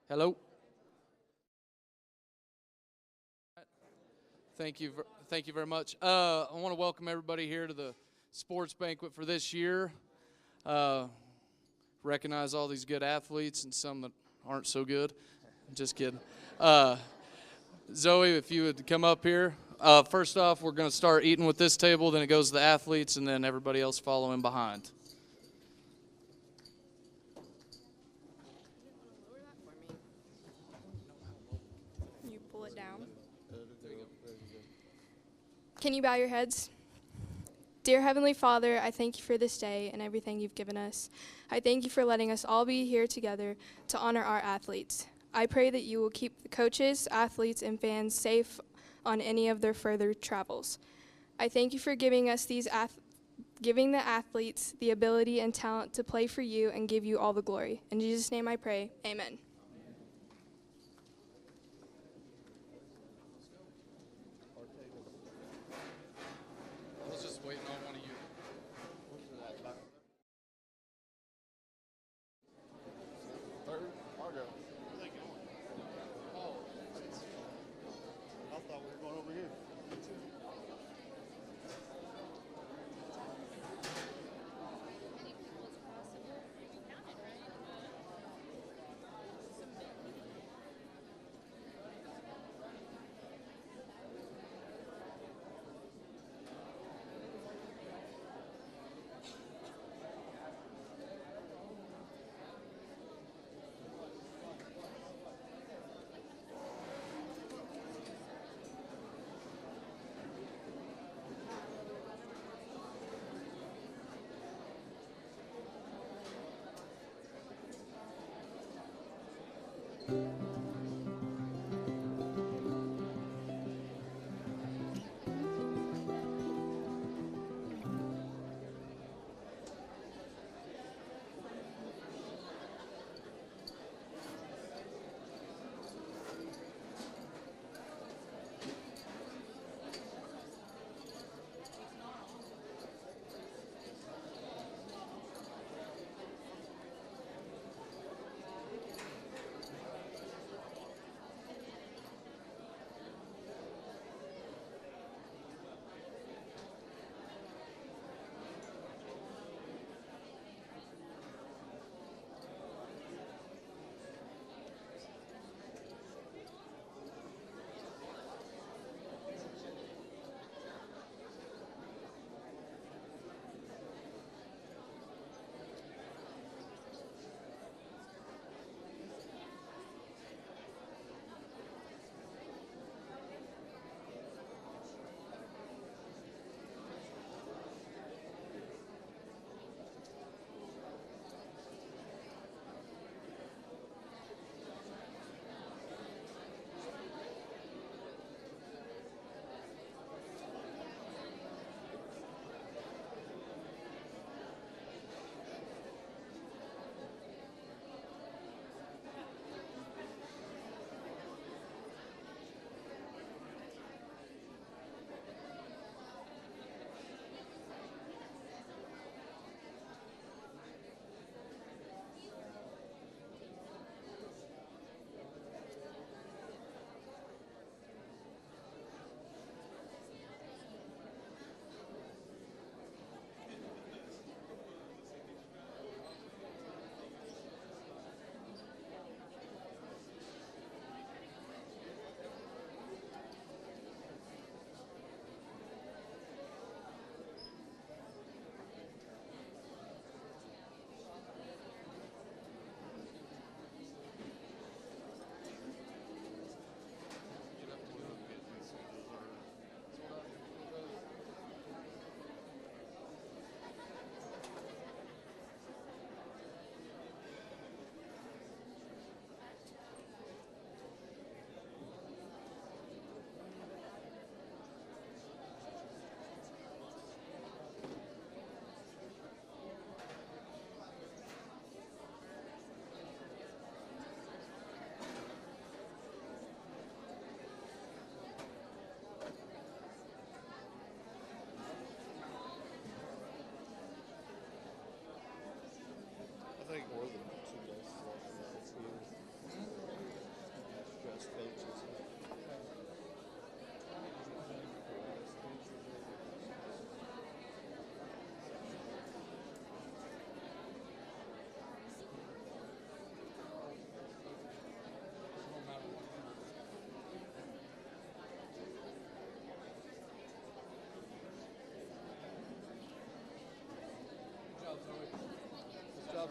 Hello. Thank you. Thank you very much. I want to welcome everybody here to the sports banquet for this year. Recognize all these good athletes and some that aren't so good. Just kidding. Zoe, if you would come up here. First off, we're going to start eating with this table, then it goes to the athletes, and then everybody else following behind. You pull it down. Can you bow your heads? Dear Heavenly Father, I thank you for this day and everything you've given us. I thank you for letting us all be here together to honor our athletes. I pray that you will keep the coaches, athletes, and fans safe on any of their further travels. I thank you for giving us giving the athletes the ability and talent to play for you and give you all the glory. In Jesus' name I pray, amen. I was just waiting on one of you. Third? I'll go. Oh, I thought we were going over here.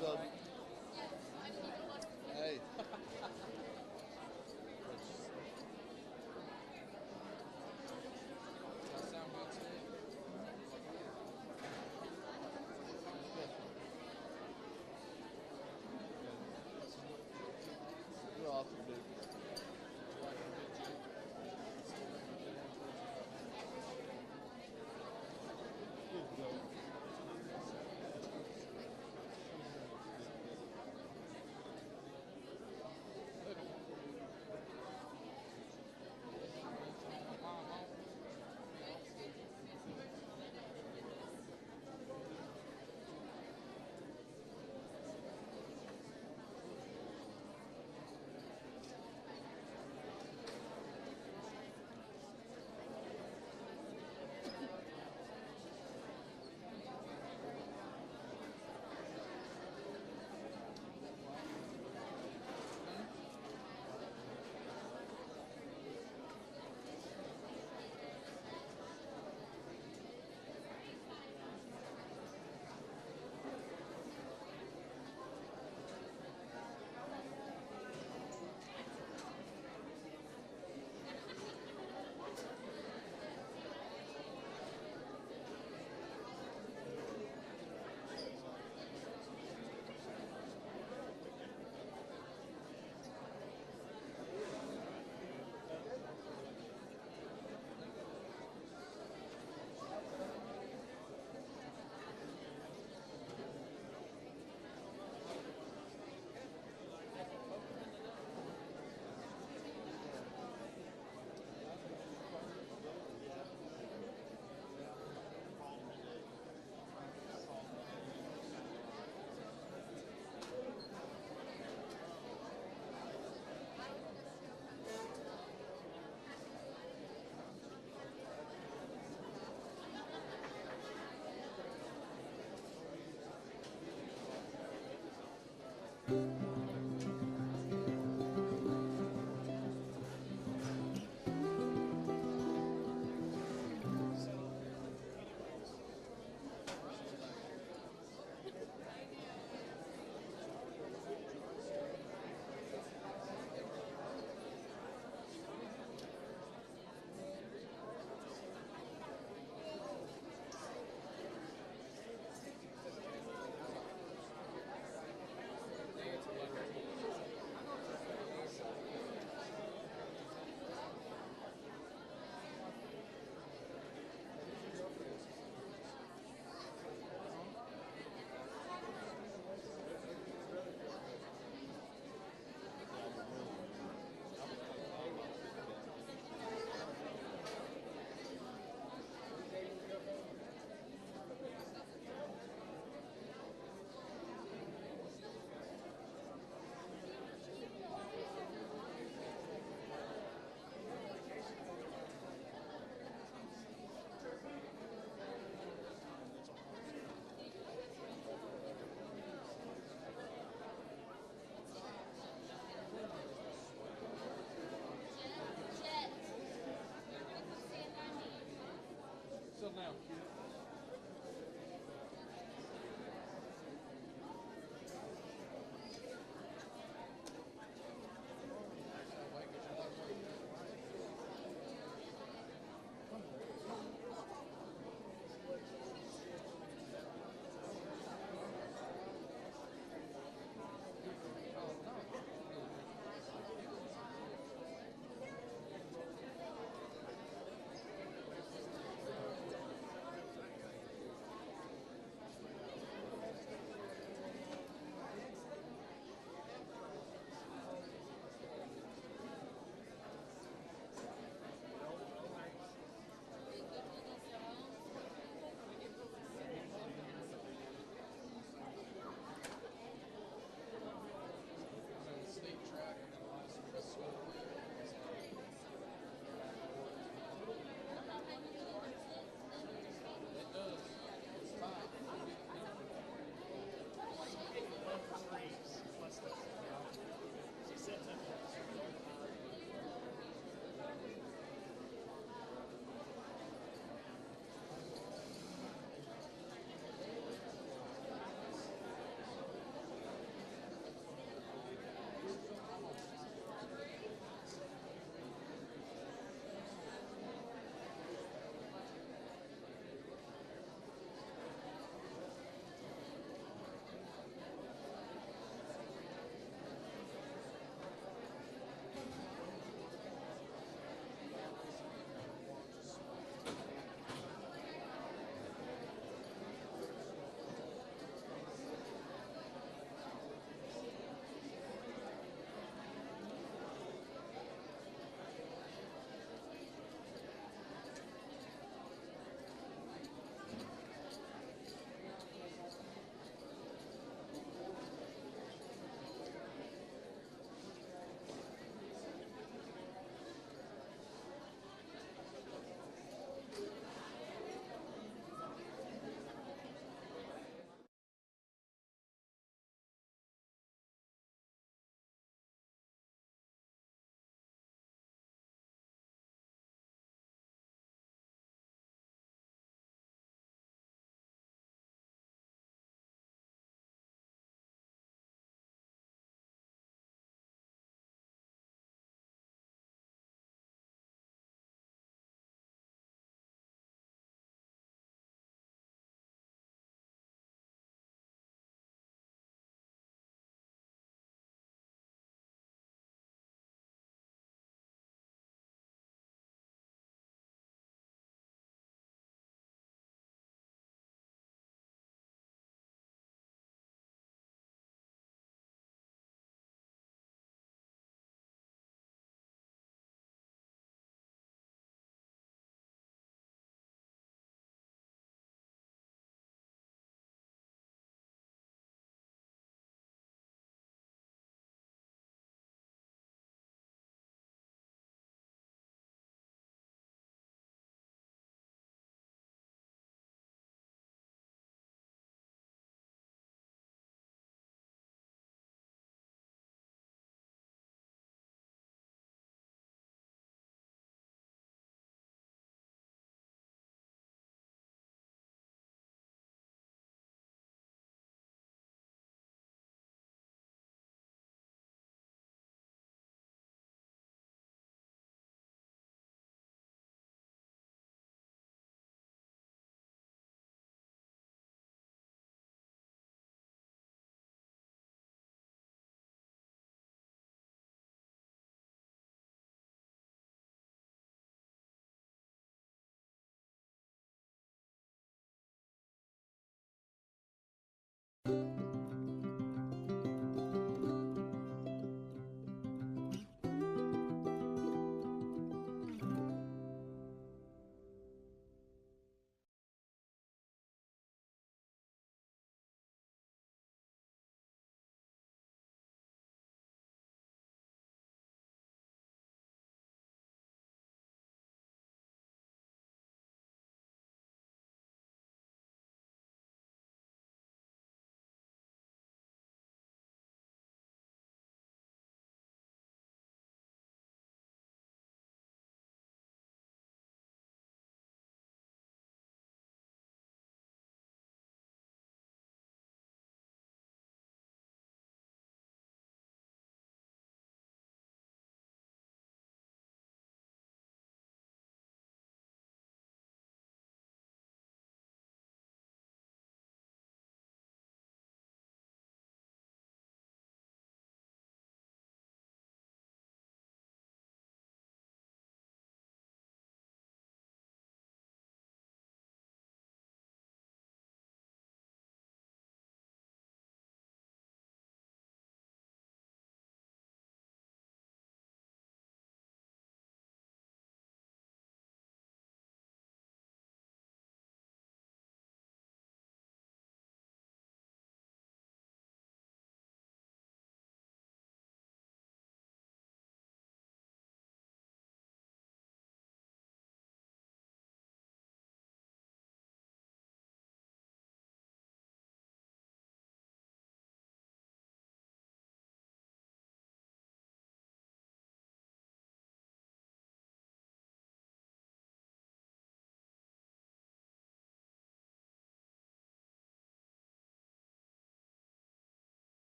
Hey. You're awesome, dude. Good job.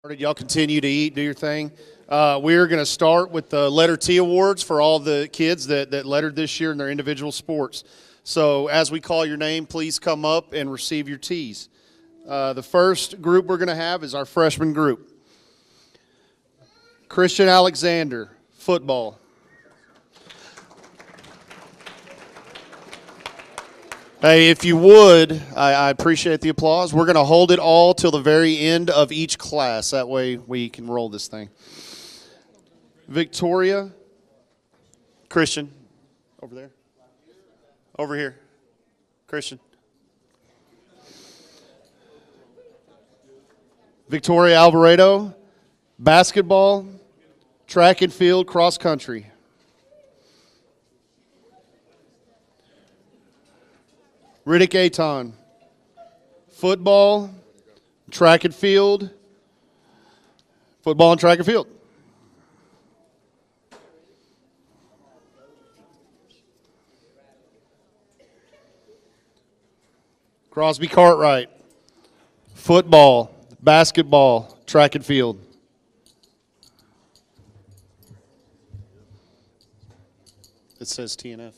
Y'all continue to eat, do your thing. We're going to start with the letter T awards for all the kids that lettered this year in their individual sports. So as we call your name, please come up and receive your T's. The first group we're going to have is our freshman group. Christian Alexander, football. Hey, if you would, I appreciate the applause. We're going to hold it all till the very end of each class. That way we can roll this thing. Victoria, Christian, over there. Over here, Christian. Victoria Alvarado, basketball, track and field, cross country. Riddick Aton, football, track and field, football and track and field. Crosby Cartwright, football, basketball, track and field. It says TNF.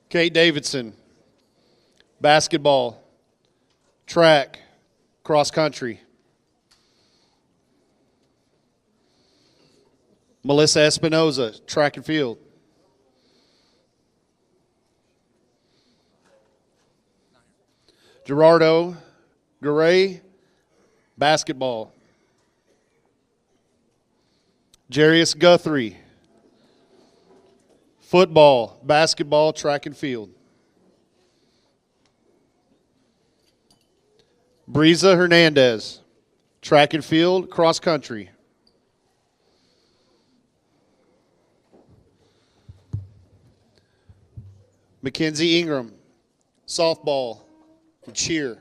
Kate Davidson, basketball, track, cross country. Melissa Espinoza, track and field. Gerardo Garay, basketball. Jarius Guthrie, football, basketball, track and field. Breeza Hernandez, track and field, cross country. Mackenzie Ingram, softball, and cheer.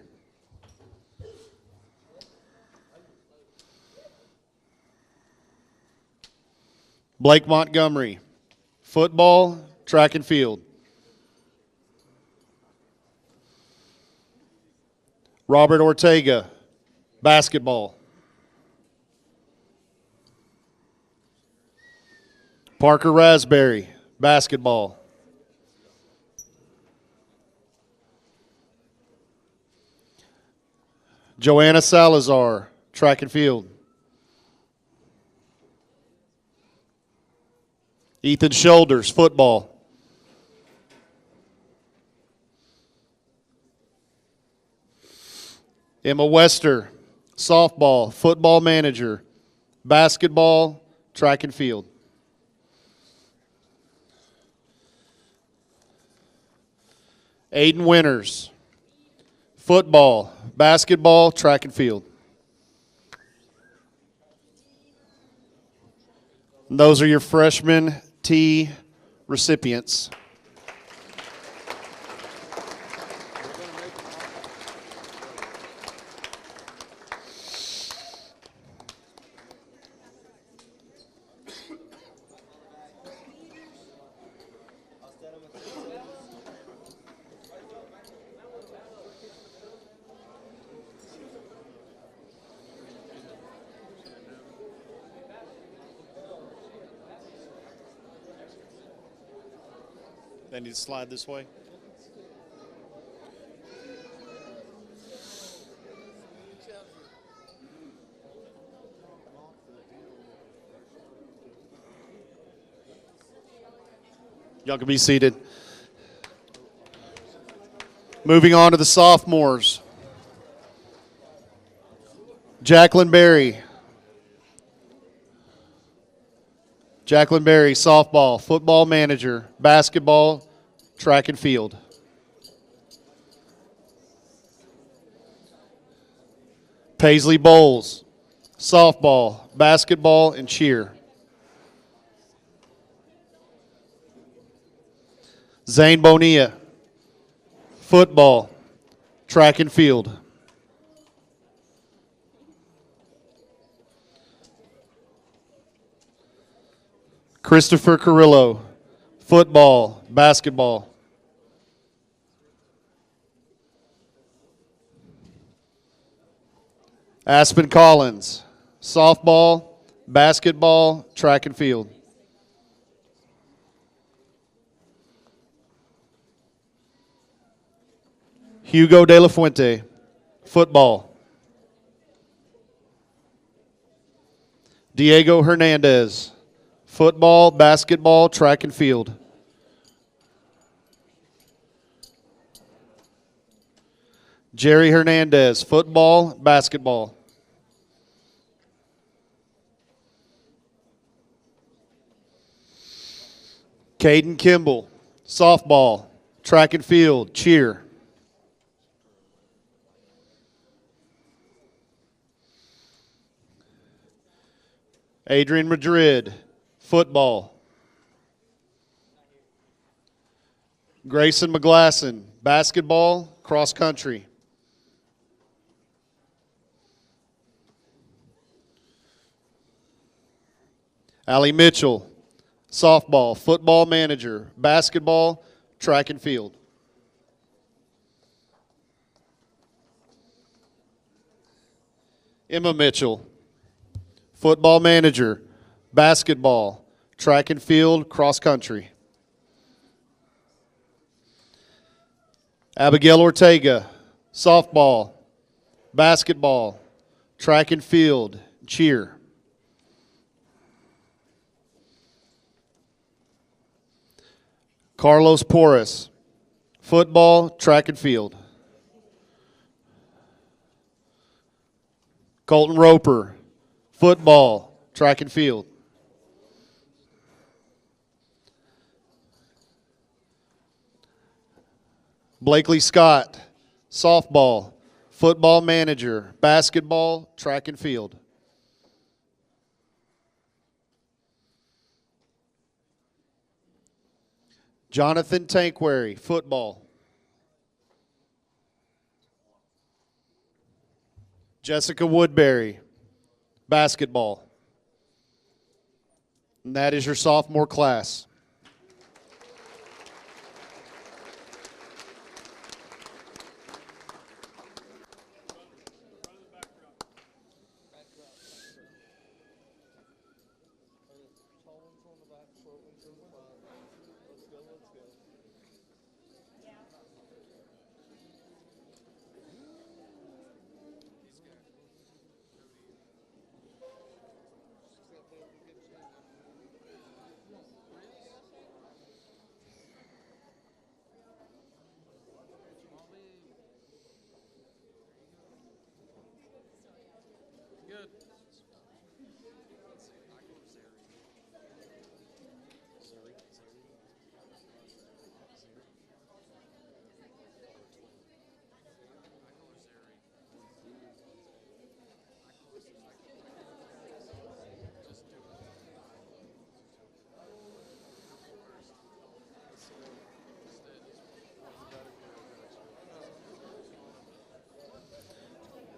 Blake Montgomery, football, track and field. Robert Ortega, basketball. Parker Raspberry, basketball. Joanna Salazar, track and field. Ethan Shoulders, football. Emma Wester, softball, football manager, basketball, track and field. Aiden Winters, football, basketball, track and field. And those are your freshman T recipients. They need to slide this way. Y'all can be seated. Moving on to the sophomores. Jacqueline Berry. Jacqueline Berry, softball, football manager, basketball, track and field. Paisley Bowles, softball, basketball, and cheer. Zane Bonilla, football, track and field. Christopher Carrillo, football, basketball. Aspen Collins, softball, basketball, track and field. Hugo De La Fuente, football. Diego Hernandez, football, basketball, track and field. Jerry Hernandez, football, basketball. Caden Kimball, softball, track and field, cheer. Adrian Madrid, football. Grayson McGlasson, basketball, cross country. Allie Mitchell, softball, football manager, basketball, track and field. Emma Mitchell, football manager, basketball, track and field, cross country. Abigail Ortega, softball, basketball, track and field, cheer. Carlos Porras, football, track and field. Colton Roper, football, track and field. Blakely Scott, softball, football manager, basketball, track and field. Jonathan Tanquary, football. Jessica Woodbury, basketball. And that is your sophomore class.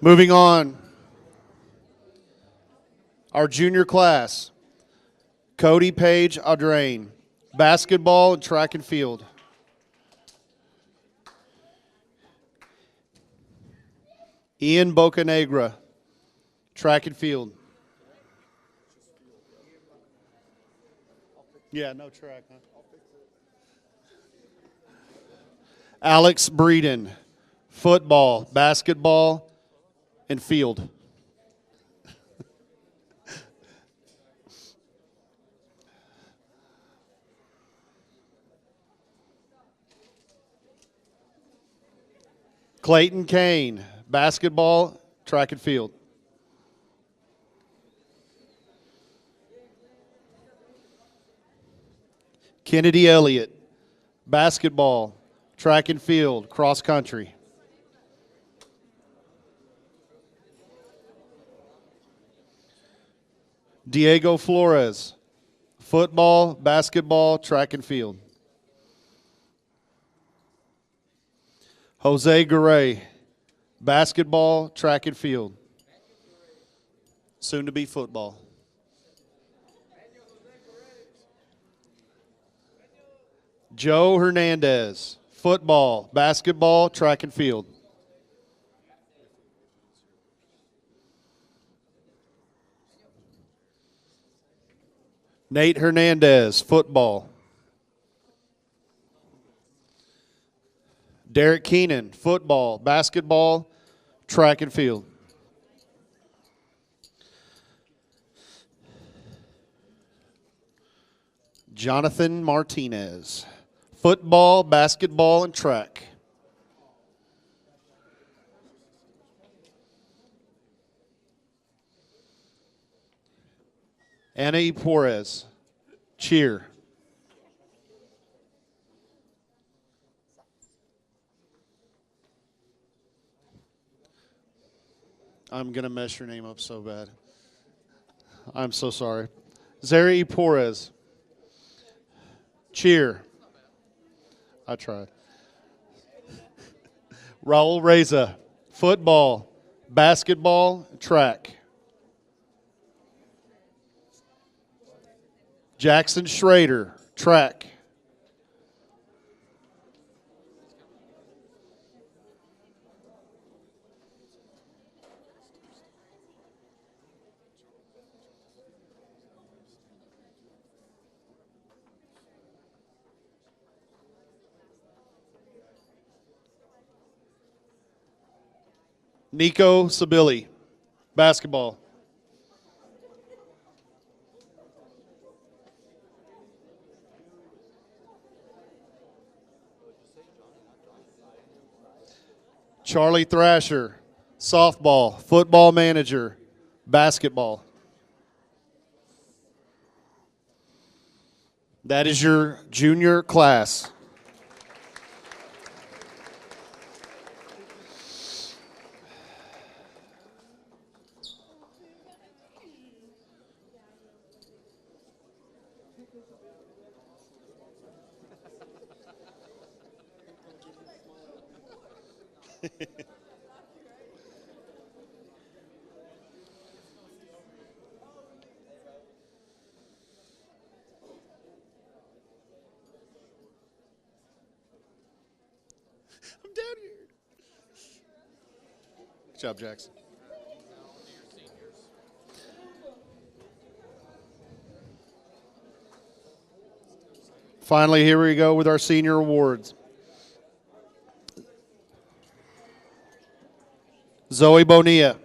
Moving on, our junior class, Cody Page Audrain, basketball and track and field. Ian Bocanegra, track and field. Yeah, no track, huh? Alex Breeden, football, basketball, and field. Clayton Kane, basketball, track and field. Kennedy Elliott, basketball, track and field, cross country. Diego Flores, football, basketball, track and field. Jose Garay, basketball, track and field. Soon to be football. Joe Hernandez, football, basketball, track and field. Nate Hernandez, football. Derek Keenan, football, basketball, track and field. Jonathan Martinez, football, basketball, and track. Anna E. Porez, cheer. I'm going to mess your name up so bad. I'm so sorry. Zara E. Porez, cheer. I tried. Raul Reza, football, basketball, track. Jackson Schrader, track. Nico Sabili, basketball. Charlie Thrasher, softball, football manager, basketball. That is your junior class. I'm down here. Good job, Jackson. Finally, here we go with our senior awards. Zoe Bonilla,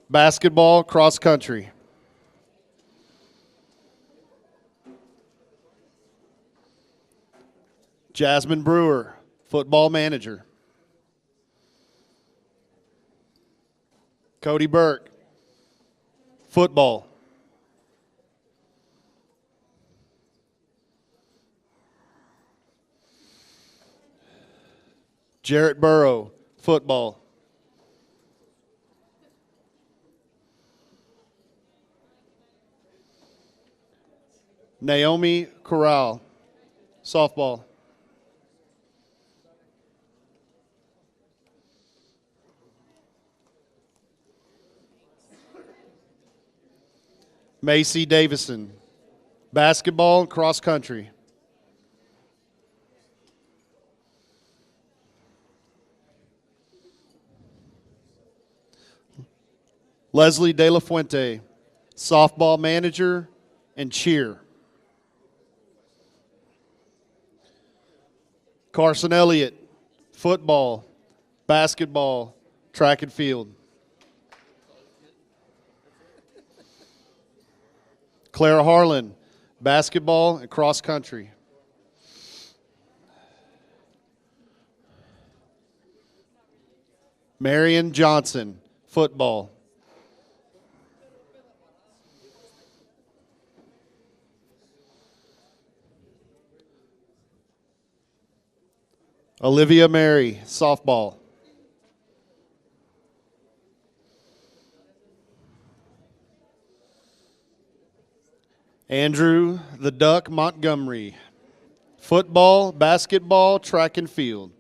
basketball, cross country. Jasmine Brewer, football manager. Cody Burke, football. Jarrett Burrow, football. Naomi Corral, softball. Macy Davidson, basketball and cross country. Leslie De La Fuente, softball manager and cheer. Carson Elliott, football, basketball, track and field. Clara Harlan, basketball and cross country. Marion Johnson, football. Olivia Mary, softball. Andrew the Duck Montgomery, football, basketball, track and field.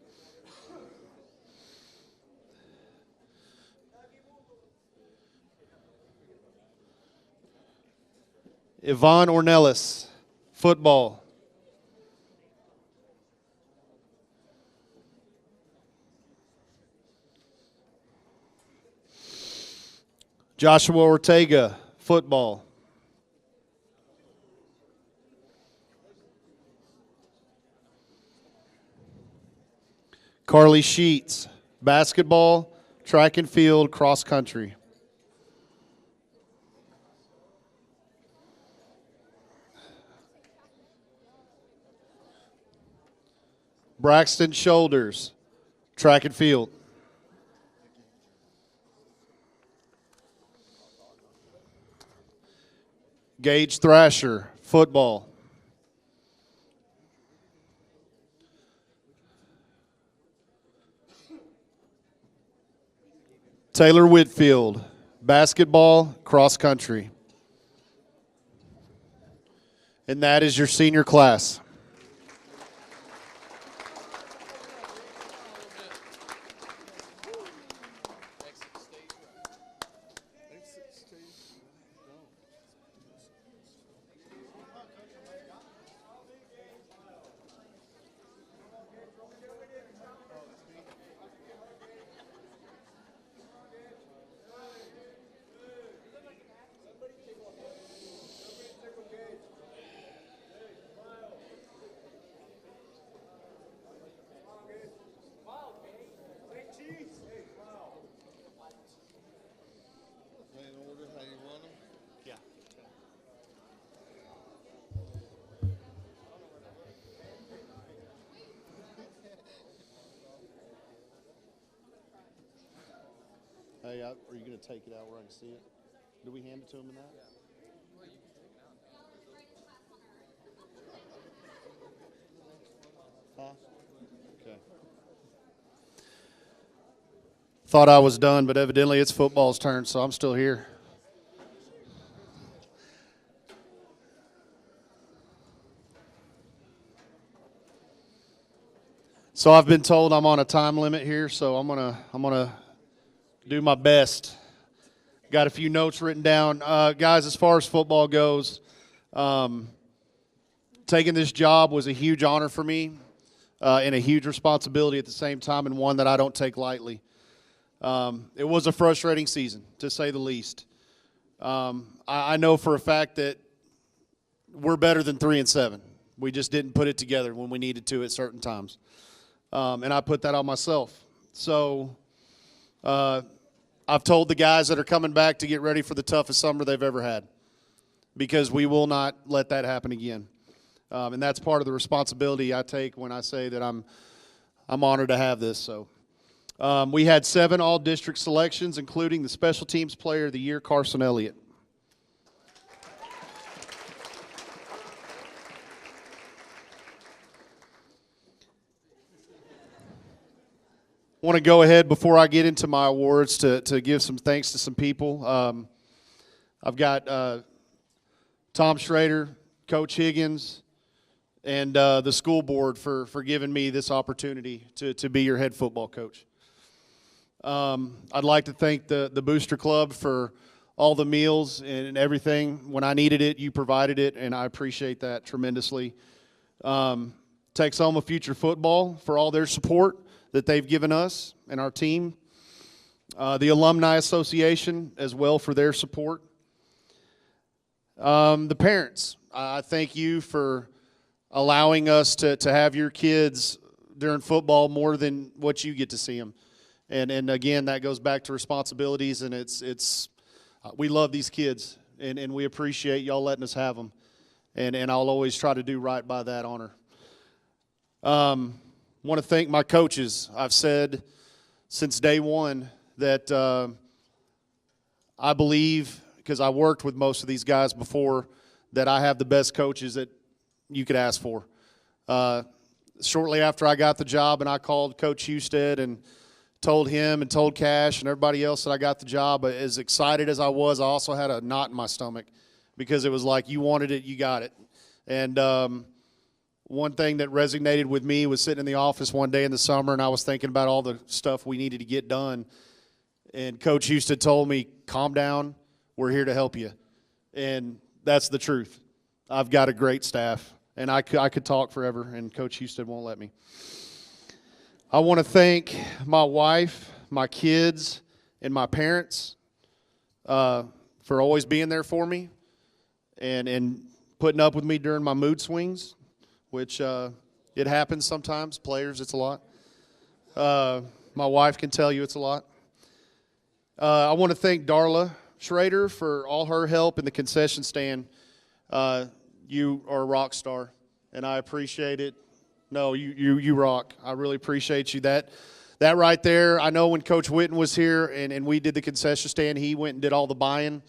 Yvonne Ornelas, football. Joshua Ortega, football. Carly Sheets, basketball, track and field, cross country. Braxton Shoulders, track and field. Gage Thrasher, football. Taylor Whitfield, basketball, cross country. And that is your senior class. Hey, are you going to take it out where I can see it? Do we hand it to him in that? Huh? Okay. Thought I was done, but evidently it's football's turn, so I'm still here. So I've been told I'm on a time limit here, so I'm gonna do my best. Got a few notes written down. Guys, as far as football goes, taking this job was a huge honor for me and a huge responsibility at the same time, and one that I don't take lightly. It was a frustrating season, to say the least. I know for a fact that we're better than 3-7. We just didn't put it together when we needed to at certain times. And I put that on myself. So I've told the guys that are coming back to get ready for the toughest summer they've ever had, because we will not let that happen again. And that's part of the responsibility I take when I say that I'm honored to have this. So we had 7 all-district selections, including the Special Teams Player of the Year, Carson Elliott. I want to go ahead before I get into my awards to give some thanks to some people. I've got Tom Schrader, Coach Higgins, and the school board for giving me this opportunity to be your head football coach. I'd like to thank the Booster Club for all the meals and everything. When I needed it, you provided it, and I appreciate that tremendously. Texhoma Future Football for all their support that they've given us and our team. The Alumni Association as well for their support. The parents, I thank you for allowing us to have your kids during football more than what you get to see them. And again, that goes back to responsibilities, and it's we love these kids, and we appreciate y'all letting us have them. And I'll always try to do right by that honor. Want to thank my coaches. I've said since day one that I believe, because I worked with most of these guys before, that I have the best coaches that you could ask for. Shortly after I got the job, and I called Coach Husted and told him and told Cash and everybody else that I got the job, as excited as I was, I also had a knot in my stomach, because it was like, you wanted it, you got it. And one thing that resonated with me was sitting in the office one day in the summer, and I was thinking about all the stuff we needed to get done. And Coach Husted told me, calm down, we're here to help you. And that's the truth. I've got a great staff, and I could talk forever, and Coach Husted won't let me. I want to thank my wife, my kids, and my parents for always being there for me and putting up with me during my mood swings, which it happens sometimes. Players, it's a lot. My wife can tell you it's a lot. I want to thank Darla Schrader for all her help in the concession stand. You are a rock star, and I appreciate it. No, you rock. I really appreciate you. That right there, I know when Coach Witten was here and we did the concession stand, he went and did all the buying,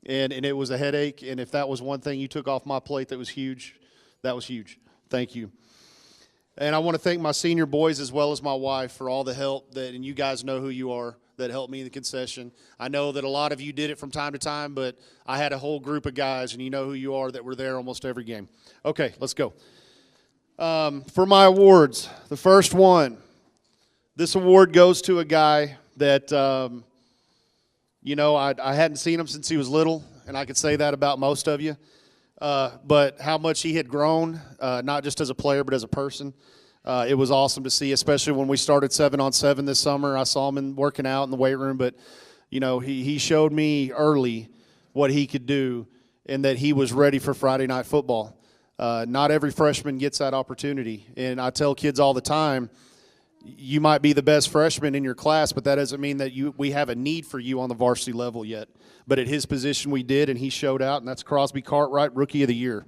and it was a headache. And if that was one thing you took off my plate that was huge, that was huge. Thank you. And I want to thank my senior boys as well as my wife for all the help and you guys know who you are, that helped me in the concession. I know that a lot of you did it from time to time, but I had a whole group of guys, and you know who you are, that were there almost every game. Okay, let's go. For my awards, the first one, this award goes to a guy that, I hadn't seen him since he was little, and I could say that about most of you. But how much he had grown, not just as a player but as a person. It was awesome to see, especially when we started 7-on-7 this summer. I saw him working out in the weight room, but, he showed me early what he could do and that he was ready for Friday night football. Not every freshman gets that opportunity, and I tell kids all the time, you might be the best freshman in your class, but that doesn't mean that we have a need for you on the varsity level yet. But at his position we did, and he showed out, and that's Crosby Cartwright, Rookie of the Year.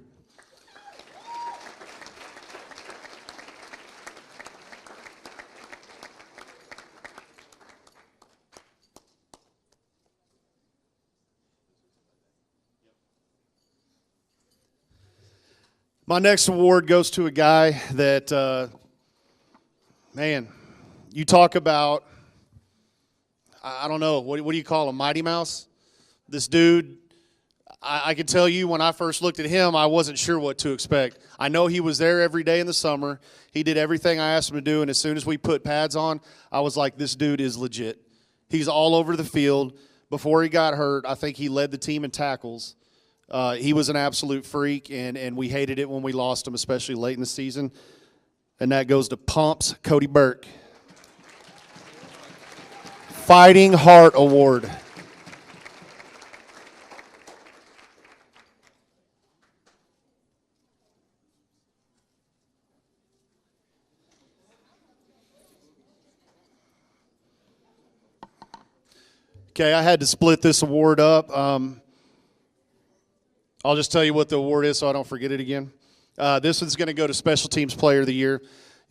My next award goes to a guy that, you talk about, I don't know, what do you call him, Mighty Mouse? This dude, I can tell you when I first looked at him, I wasn't sure what to expect. I know he was there every day in the summer. He did everything I asked him to do, and as soon as we put pads on, I was like, this dude is legit. He's all over the field. Before he got hurt, I think he led the team in tackles. He was an absolute freak, and we hated it when we lost him, especially late in the season. And that goes to Pumps Cody Burke. Fighting Heart Award. Okay, I had to split this award up. I'll just tell you what the award is so I don't forget it again. This one's going to go to Special Teams Player of the Year.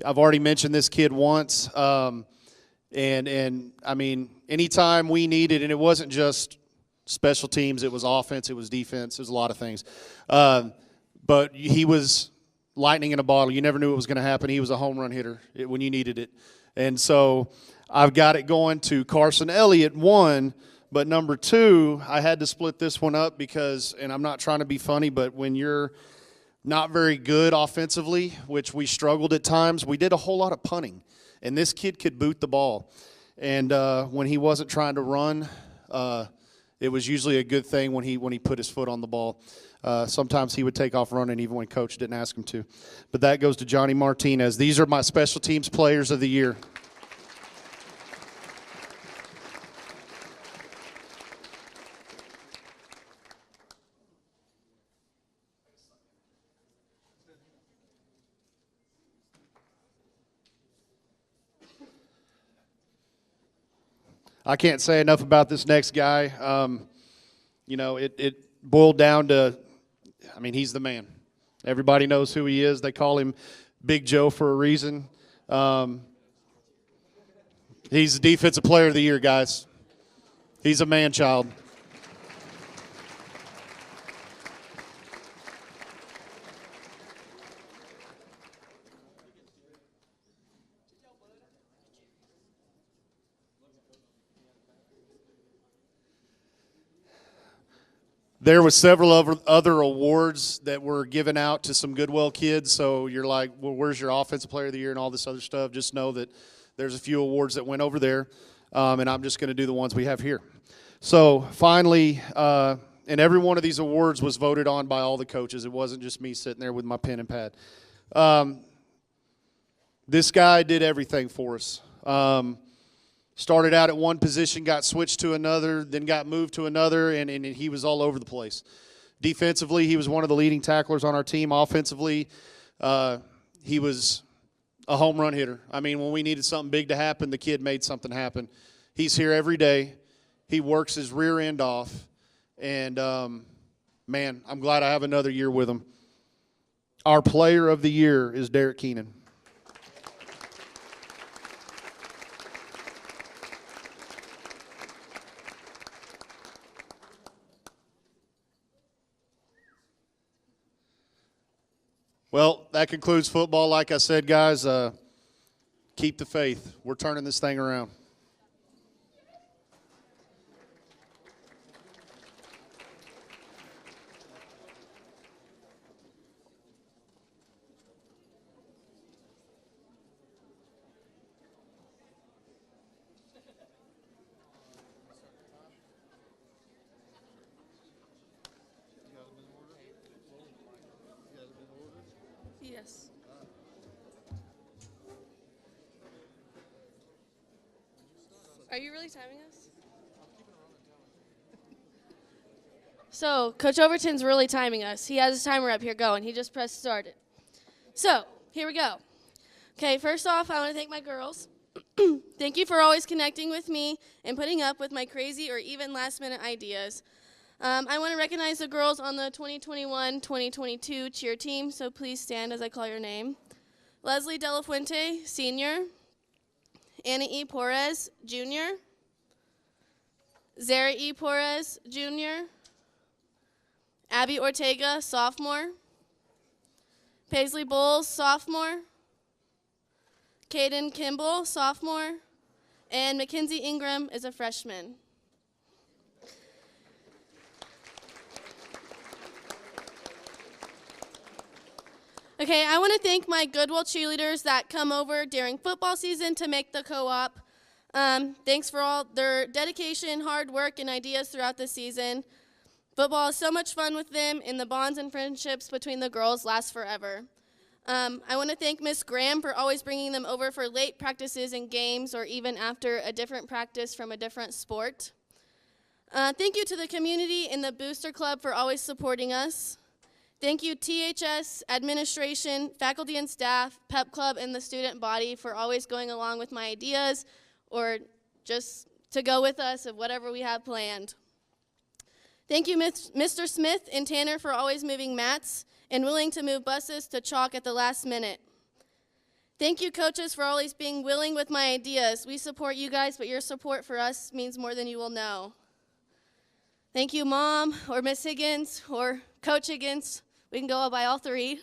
I've already mentioned this kid once. And I mean, anytime we needed, and it wasn't just special teams, it was offense, it was defense, it was a lot of things. But he was lightning in a bottle. You never knew what was going to happen. He was a home run hitter when you needed it. And so I've got it going to Carson Elliott, 1. But number 2, I had to split this one up because, and I'm not trying to be funny, but when you're not very good offensively, which we struggled at times, we did a whole lot of punting. And this kid could boot the ball. And when he wasn't trying to run, it was usually a good thing when he put his foot on the ball. Sometimes he would take off running even when Coach didn't ask him to. But that goes to Johnny Martinez. These are my Special Teams Players of the Year. I can't say enough about this next guy. It boiled down to, he's the man. Everybody knows who he is. They call him Big Joe for a reason. He's the Defensive Player of the Year, guys. He's a man-child. There was several other awards that were given out to some Goodwill kids, so you're like, well, where's your Offensive Player of the Year and all this other stuff? Just know that there's a few awards that went over there, and I'm just going to do the ones we have here. So finally, and every one of these awards was voted on by all the coaches. It wasn't just me sitting there with my pen and pad. This guy did everything for us. Started out at one position, got switched to another, then got moved to another, and he was all over the place. Defensively, he was one of the leading tacklers on our team. Offensively, he was a home run hitter. I mean, when we needed something big to happen, the kid made something happen. He's here every day. He works his rear end off. And, man, I'm glad I have another year with him. Our player of the year is Derek Keenan. Well, that concludes football. Like I said, guys, keep the faith. We're turning this thing around. Yes. Are you really timing us? So, Coach Overton's really timing us. He has his timer up here going. He just pressed started. So, here we go. Okay, first off, I want to thank my girls. Thank you for always connecting with me and putting up with my crazy or even last-minute ideas. I want to recognize the girls on the 2021-2022 cheer team, so please stand as I call your name. Leslie De La Fuente, senior. Anna E. Porez, junior. Zara E. Porez, junior. Abby Ortega, sophomore. Paisley Bowles, sophomore. Caden Kimball, sophomore. And Mackenzie Ingram is a freshman. Okay, I want to thank my Goodwill cheerleaders that come over during football season to make the co-op. Thanks for all their dedication, hard work, and ideas throughout the season. Football is so much fun with them, and the bonds and friendships between the girls last forever. I want to thank Miss Graham for always bringing them over for late practices and games, or even after a different practice from a different sport. Thank you to the community and the Booster Club for always supporting us. Thank you, THS, administration, faculty and staff, Pep Club, and the student body for always going along with my ideas or just to go with us of whatever we have planned. Thank you, Mr. Smith and Tanner, for always moving mats and willing to move buses to chalk at the last minute. Thank you, coaches, for always being willing with my ideas. We support you guys, but your support for us means more than you will know. Thank you, Mom, or Miss Higgins, or Coach Higgins. We can go by all three.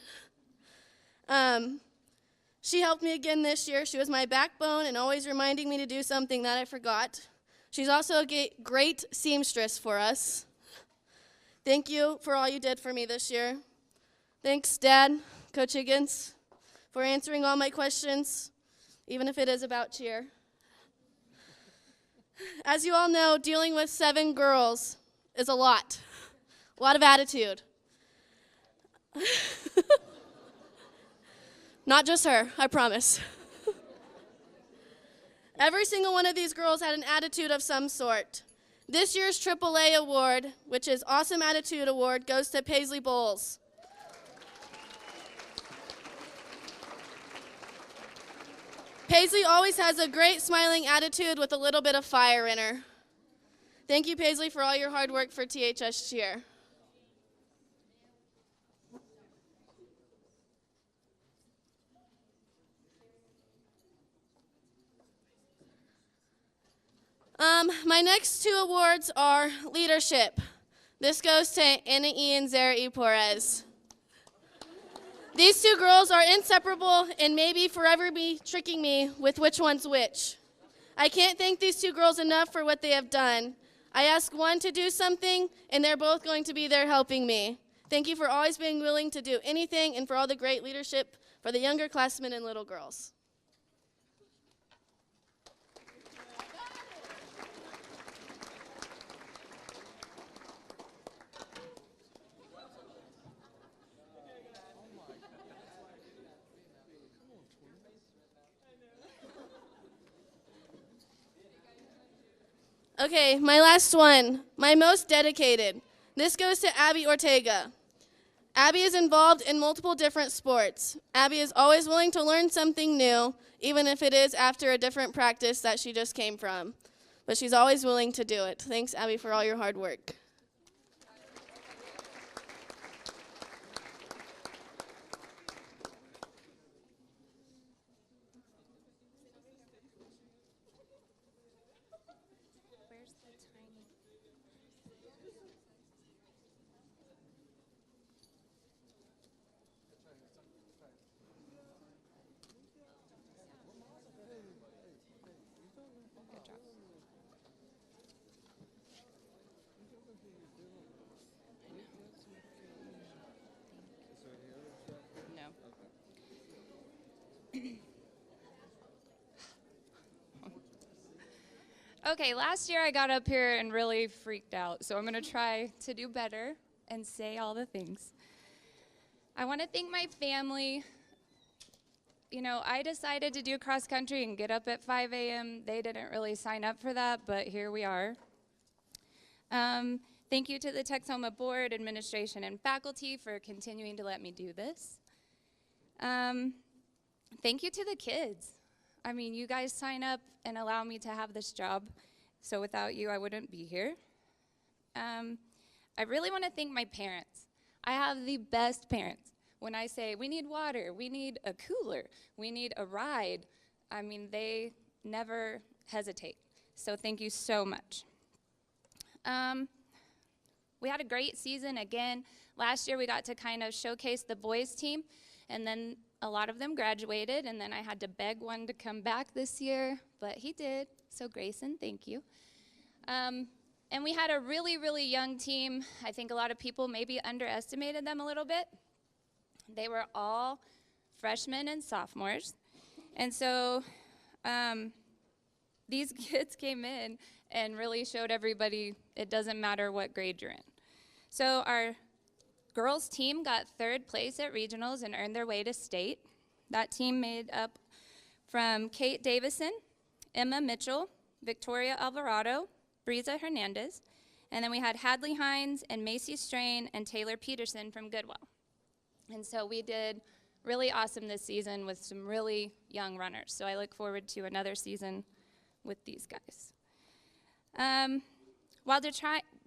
She helped me again this year. She was my backbone and always reminding me to do something that I forgot. She's also a great seamstress for us. Thank you for all you did for me this year. Thanks, Dad, Coach Higgins, for answering all my questions, even if it is about cheer. As you all know, dealing with 7 girls is a lot of attitude. Not just her, I promise. Every single one of these girls had an attitude of some sort. This year's AAA award, which is Awesome Attitude Award, goes to Paisley Bowles. Paisley always has a great smiling attitude with a little bit of fire in her. Thank you, Paisley, for all your hard work for THS Cheer. My next 2 awards are leadership. This goes to Anna E. and Zara E. Porez. These 2 girls are inseparable and maybe forever be tricking me with which one's which. I can't thank these 2 girls enough for what they have done. I ask one to do something, and they're both going to be there helping me. Thank you for always being willing to do anything and for all the great leadership for the younger classmen and little girls. Okay, my last one, my most dedicated. This goes to Abby Ortega. Abby is involved in multiple different sports. Abby is always willing to learn something new, even if it is after a different practice that she just came from. But she's always willing to do it. Thanks, Abby, for all your hard work. Okay, last year I got up here and really freaked out, so I'm going to try to do better and say all the things. I want to thank my family. You know, I decided to do cross country and get up at 5 a.m. They didn't really sign up for that, but here we are. Thank you to the Texhoma board, administration, and faculty for continuing to let me do this. Thank you to the kids. I mean, you guys sign up and allow me to have this job, so without you, I wouldn't be here. I really want to thank my parents. I have the best parents. When I say, we need water, we need a cooler, we need a ride, I mean, they never hesitate. So thank you so much. We had a great season again. Last year we got to kind of showcase the boys team, and then a lot of them graduated, and then I had to beg one to come back this year, but he did. So Grayson, thank you. And we had a really, really young team. I think a lot of people maybe underestimated them a little bit. They were all freshmen and sophomores. And so these kids came in and really showed everybody it doesn't matter what grade you're in. So our girls team got 3rd place at regionals and earned their way to state. That team made up from Kate Davidson, Emma Mitchell, Victoria Alvarado, Breeza Hernandez, and then we had Hadley Hines and Macy Strain and Taylor Peterson from Goodwill. And so we did really awesome this season with some really young runners. So I look forward to another season with these guys.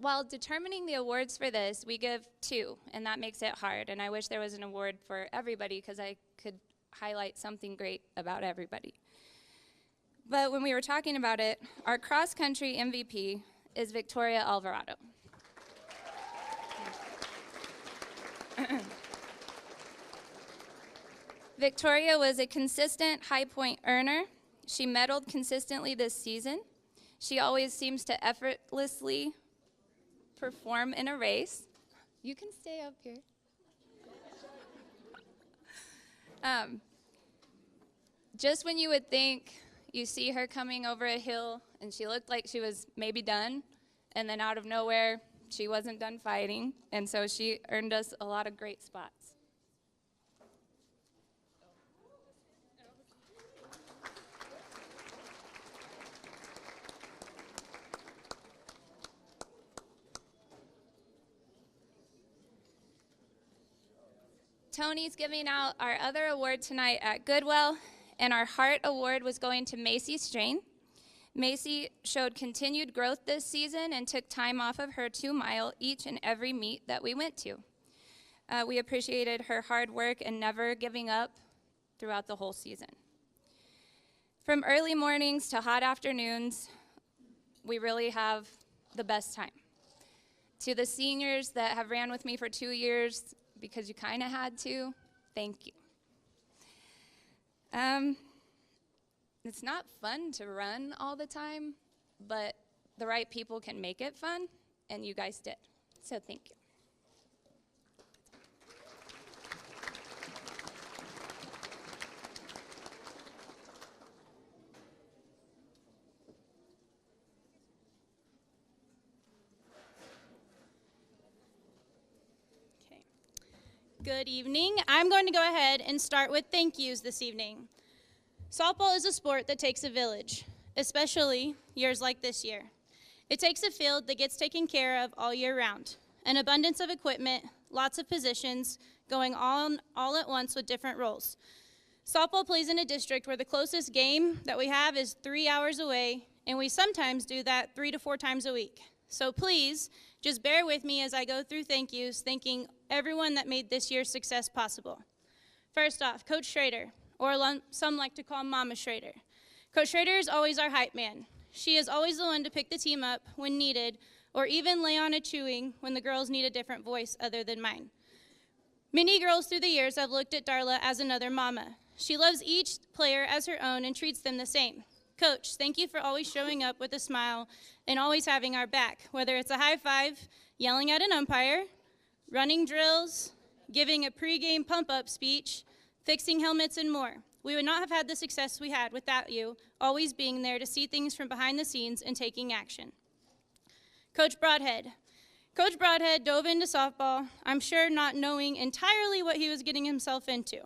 While determining the awards for this, we give 2, and that makes it hard. And I wish there was an award for everybody because I could highlight something great about everybody. But when we were talking about it, our cross-country MVP is Victoria Alvarado. Victoria was a consistent high point earner. She medaled consistently this season. She always seems to effortlessly perform in a race. You can stay up here. Just when you would think you see her coming over a hill and she looked like she was maybe done, and then out of nowhere, she wasn't done fighting, and so she earned us a lot of great spots. Tony's giving out our other award tonight at Goodwill, and our Heart Award was going to Macy Strain. Macy showed continued growth this season and took time off of her 2-mile each and every meet that we went to. We appreciated her hard work and never giving up throughout the whole season. From early mornings to hot afternoons, we really have the best time. To the seniors that have ran with me for 2 years, because you kind of had to, thank you. It's not fun to run all the time, but the right people can make it fun, and you guys did. So thank you. Good evening. I'm going to go ahead and start with thank yous this evening. Softball is a sport that takes a village, especially years like this year. It takes a field that gets taken care of all year round, an abundance of equipment, lots of positions, going all at once with different roles. Softball plays in a district where the closest game that we have is 3 hours away, and we sometimes do that 3 to 4 times a week. So please, just bear with me as I go through thank yous, thanking everyone that made this year's success possible. First off, Coach Schrader, or some like to call Mama Schrader. Coach Schrader is always our hype man. She is always the one to pick the team up when needed, or even lay on a chewing when the girls need a different voice other than mine. Many girls through the years have looked at Darla as another mama. She loves each player as her own and treats them the same. Coach, thank you for always showing up with a smile and always having our back, whether it's a high five, yelling at an umpire, running drills, giving a pregame pump-up speech, fixing helmets, and more. We would not have had the success we had without you always being there to see things from behind the scenes and taking action. Coach Broadhead. Coach Broadhead dove into softball, I'm sure not knowing entirely what he was getting himself into.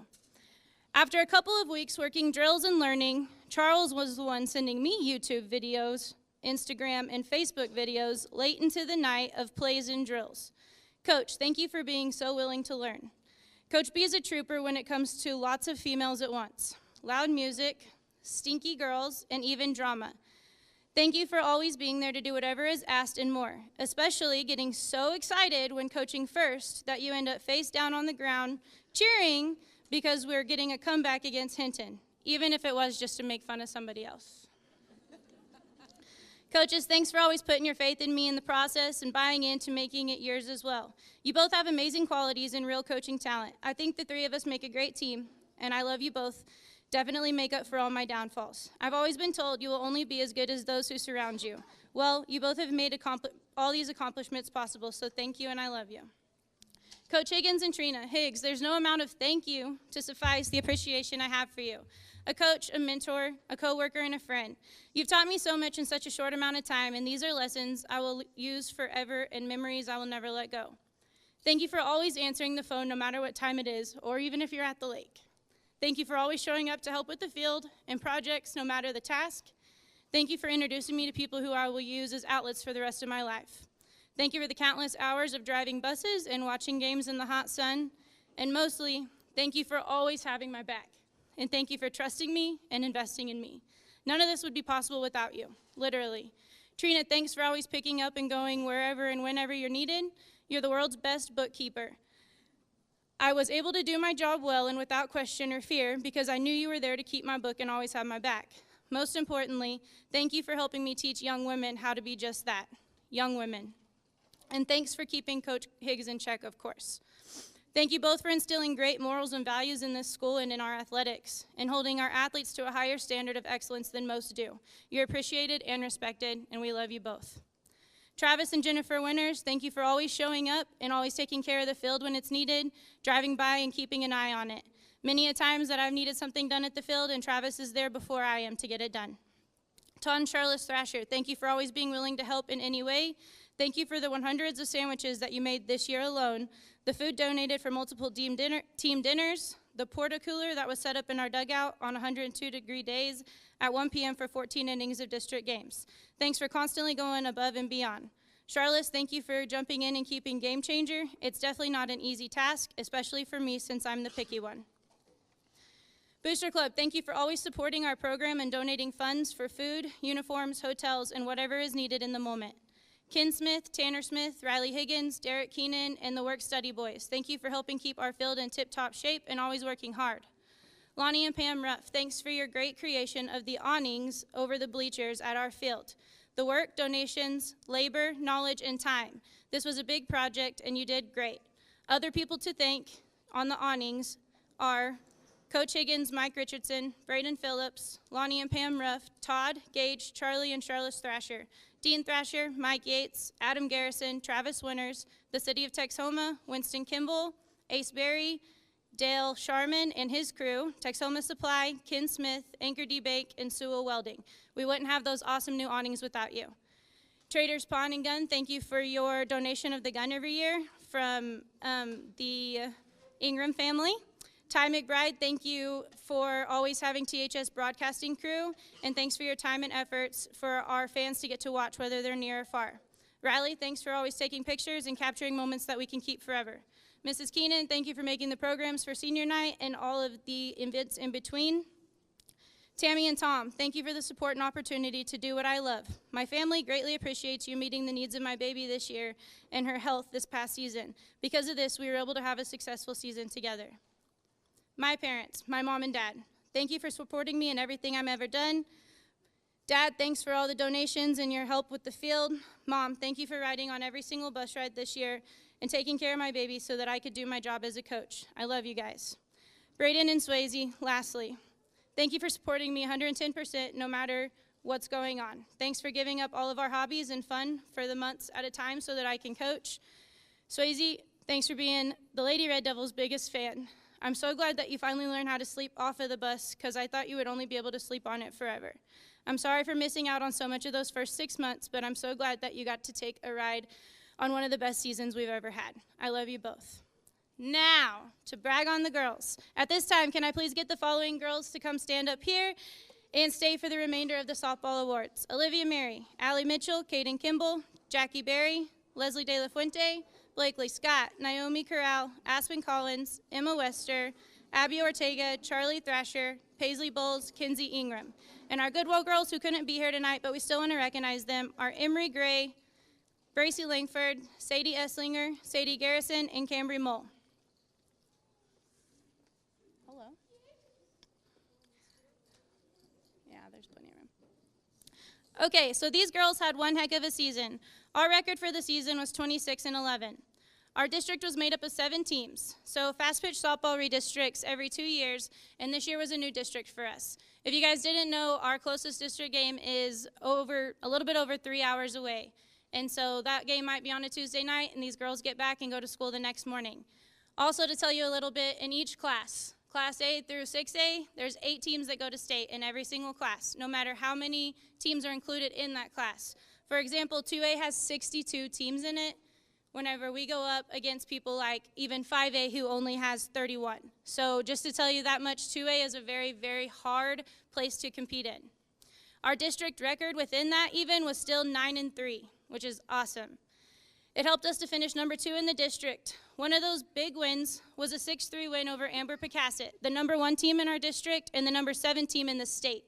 After a couple of weeks working drills and learning, Charles was the one sending me YouTube videos, Instagram, and Facebook videos late into the night of plays and drills. Coach, thank you for being so willing to learn. Coach B is a trooper when it comes to lots of females at once, loud music, stinky girls, and even drama. Thank you for always being there to do whatever is asked and more, especially getting so excited when coaching first that you end up face down on the ground cheering because we're getting a comeback against Hinton, even if it was just to make fun of somebody else. Coaches, thanks for always putting your faith in me in the process and buying into making it yours as well. You both have amazing qualities and real coaching talent. I think the three of us make a great team, and I love you both. Definitely make up for all my downfalls. I've always been told you will only be as good as those who surround you. Well, you both have made all these accomplishments possible, so thank you and I love you. Coach Higgins and Trina, Higgs, there's no amount of thank you to suffice the appreciation I have for you. A coach, a mentor, a coworker, and a friend. You've taught me so much in such a short amount of time, and these are lessons I will use forever and memories I will never let go. Thank you for always answering the phone no matter what time it is, or even if you're at the lake. Thank you for always showing up to help with the field and projects no matter the task. Thank you for introducing me to people who I will use as outlets for the rest of my life. Thank you for the countless hours of driving buses and watching games in the hot sun. And mostly, thank you for always having my back. And thank you for trusting me and investing in me. None of this would be possible without you, literally. Trina, thanks for always picking up and going wherever and whenever you're needed. You're the world's best bookkeeper. I was able to do my job well and without question or fear because I knew you were there to keep my book and always have my back. Most importantly, thank you for helping me teach young women how to be just that, young women. And thanks for keeping Coach Higgs in check, of course. Thank you both for instilling great morals and values in this school and in our athletics, and holding our athletes to a higher standard of excellence than most do. You're appreciated and respected, and we love you both. Travis and Jennifer Winters, thank you for always showing up and always taking care of the field when it's needed, driving by and keeping an eye on it. Many a times that I've needed something done at the field, and Travis is there before I am to get it done. Ton Charlotte Thrasher, thank you for always being willing to help in any way. Thank you for the hundreds of sandwiches that you made this year alone, the food donated for multiple team dinners, the porta cooler that was set up in our dugout on 102-degree days at 1 p.m. for 14 innings of district games. Thanks for constantly going above and beyond. Charlotte, thank you for jumping in and keeping Game Changer. It's definitely not an easy task, especially for me since I'm the picky one. Booster Club, thank you for always supporting our program and donating funds for food, uniforms, hotels, and whatever is needed in the moment. Ken Smith, Tanner Smith, Riley Higgins, Derek Keenan, and the Work Study Boys, thank you for helping keep our field in tip-top shape and always working hard. Lonnie and Pam Ruff, thanks for your great creation of the awnings over the bleachers at our field. The work, donations, labor, knowledge, and time. This was a big project, and you did great. Other people to thank on the awnings are Coach Higgins, Mike Richardson, Braden Phillips, Lonnie and Pam Ruff, Todd, Gage, Charlie, and Charlotte Thrasher, Dean Thrasher, Mike Yates, Adam Garrison, Travis Winters, the City of Texhoma, Winston Kimball, Ace Berry, Dale Sharman and his crew, Texhoma Supply, Ken Smith, Anchor D. Bake, and Sewell Welding. We wouldn't have those awesome new awnings without you. Traders Pawn and Gun, thank you for your donation of the gun every year from the Ingram family. Ty McBride, thank you for always having THS broadcasting crew, and thanks for your time and efforts for our fans to get to watch, whether they're near or far. Riley, thanks for always taking pictures and capturing moments that we can keep forever. Mrs. Keenan, thank you for making the programs for senior night and all of the events in between. Tammy and Tom, thank you for the support and opportunity to do what I love. My family greatly appreciates you meeting the needs of my baby this year and her health this past season. Because of this, we were able to have a successful season together. My parents, my mom and dad, thank you for supporting me in everything I've ever done. Dad, thanks for all the donations and your help with the field. Mom, thank you for riding on every single bus ride this year and taking care of my baby so that I could do my job as a coach. I love you guys. Braden and Swayze, lastly, thank you for supporting me 110% no matter what's going on. Thanks for giving up all of our hobbies and fun for the months at a time so that I can coach. Swayze, thanks for being the Lady Red Devils' biggest fan. I'm so glad that you finally learned how to sleep off of the bus because I thought you would only be able to sleep on it forever. I'm sorry for missing out on so much of those first 6 months, but I'm so glad that you got to take a ride on one of the best seasons we've ever had. I love you both. Now, to brag on the girls. At this time, can I please get the following girls to come stand up here and stay for the remainder of the softball awards? Olivia Mary, Allie Mitchell, Kaden Kimball, Jackie Berry, Leslie De La Fuente, Blakely Scott, Naomi Corral, Aspen Collins, Emma Wester, Abby Ortega, Charlie Thrasher, Paisley Bowles, Kinsey Ingram. And our Goodwill girls who couldn't be here tonight, but we still want to recognize them, are Emery Gray, Gracie Lankford, Sadie Esslinger, Sadie Garrison, and Cambry Mole. Hello. Yeah, there's plenty of room. Okay, so these girls had one heck of a season. Our record for the season was 26-11. Our district was made up of 7 teams, so fast pitch softball redistricts every 2 years, and this year was a new district for us. If you guys didn't know, our closest district game is a little bit over 3 hours away, and so that game might be on a Tuesday night, and these girls get back and go to school the next morning. Also, to tell you a little bit, in each class, Class A through 6A, there's 8 teams that go to state in every single class, no matter how many teams are included in that class. For example, 2A has 62 teams in it, whenever we go up against people like even 5A who only has 31. So just to tell you that much, 2A is a very, very hard place to compete in. Our district record within that even was still 9-3, which is awesome. It helped us to finish number 2 in the district. One of those big wins was a 6-3 win over Amber Picasset, the number 1 team in our district and the number 7 team in the state.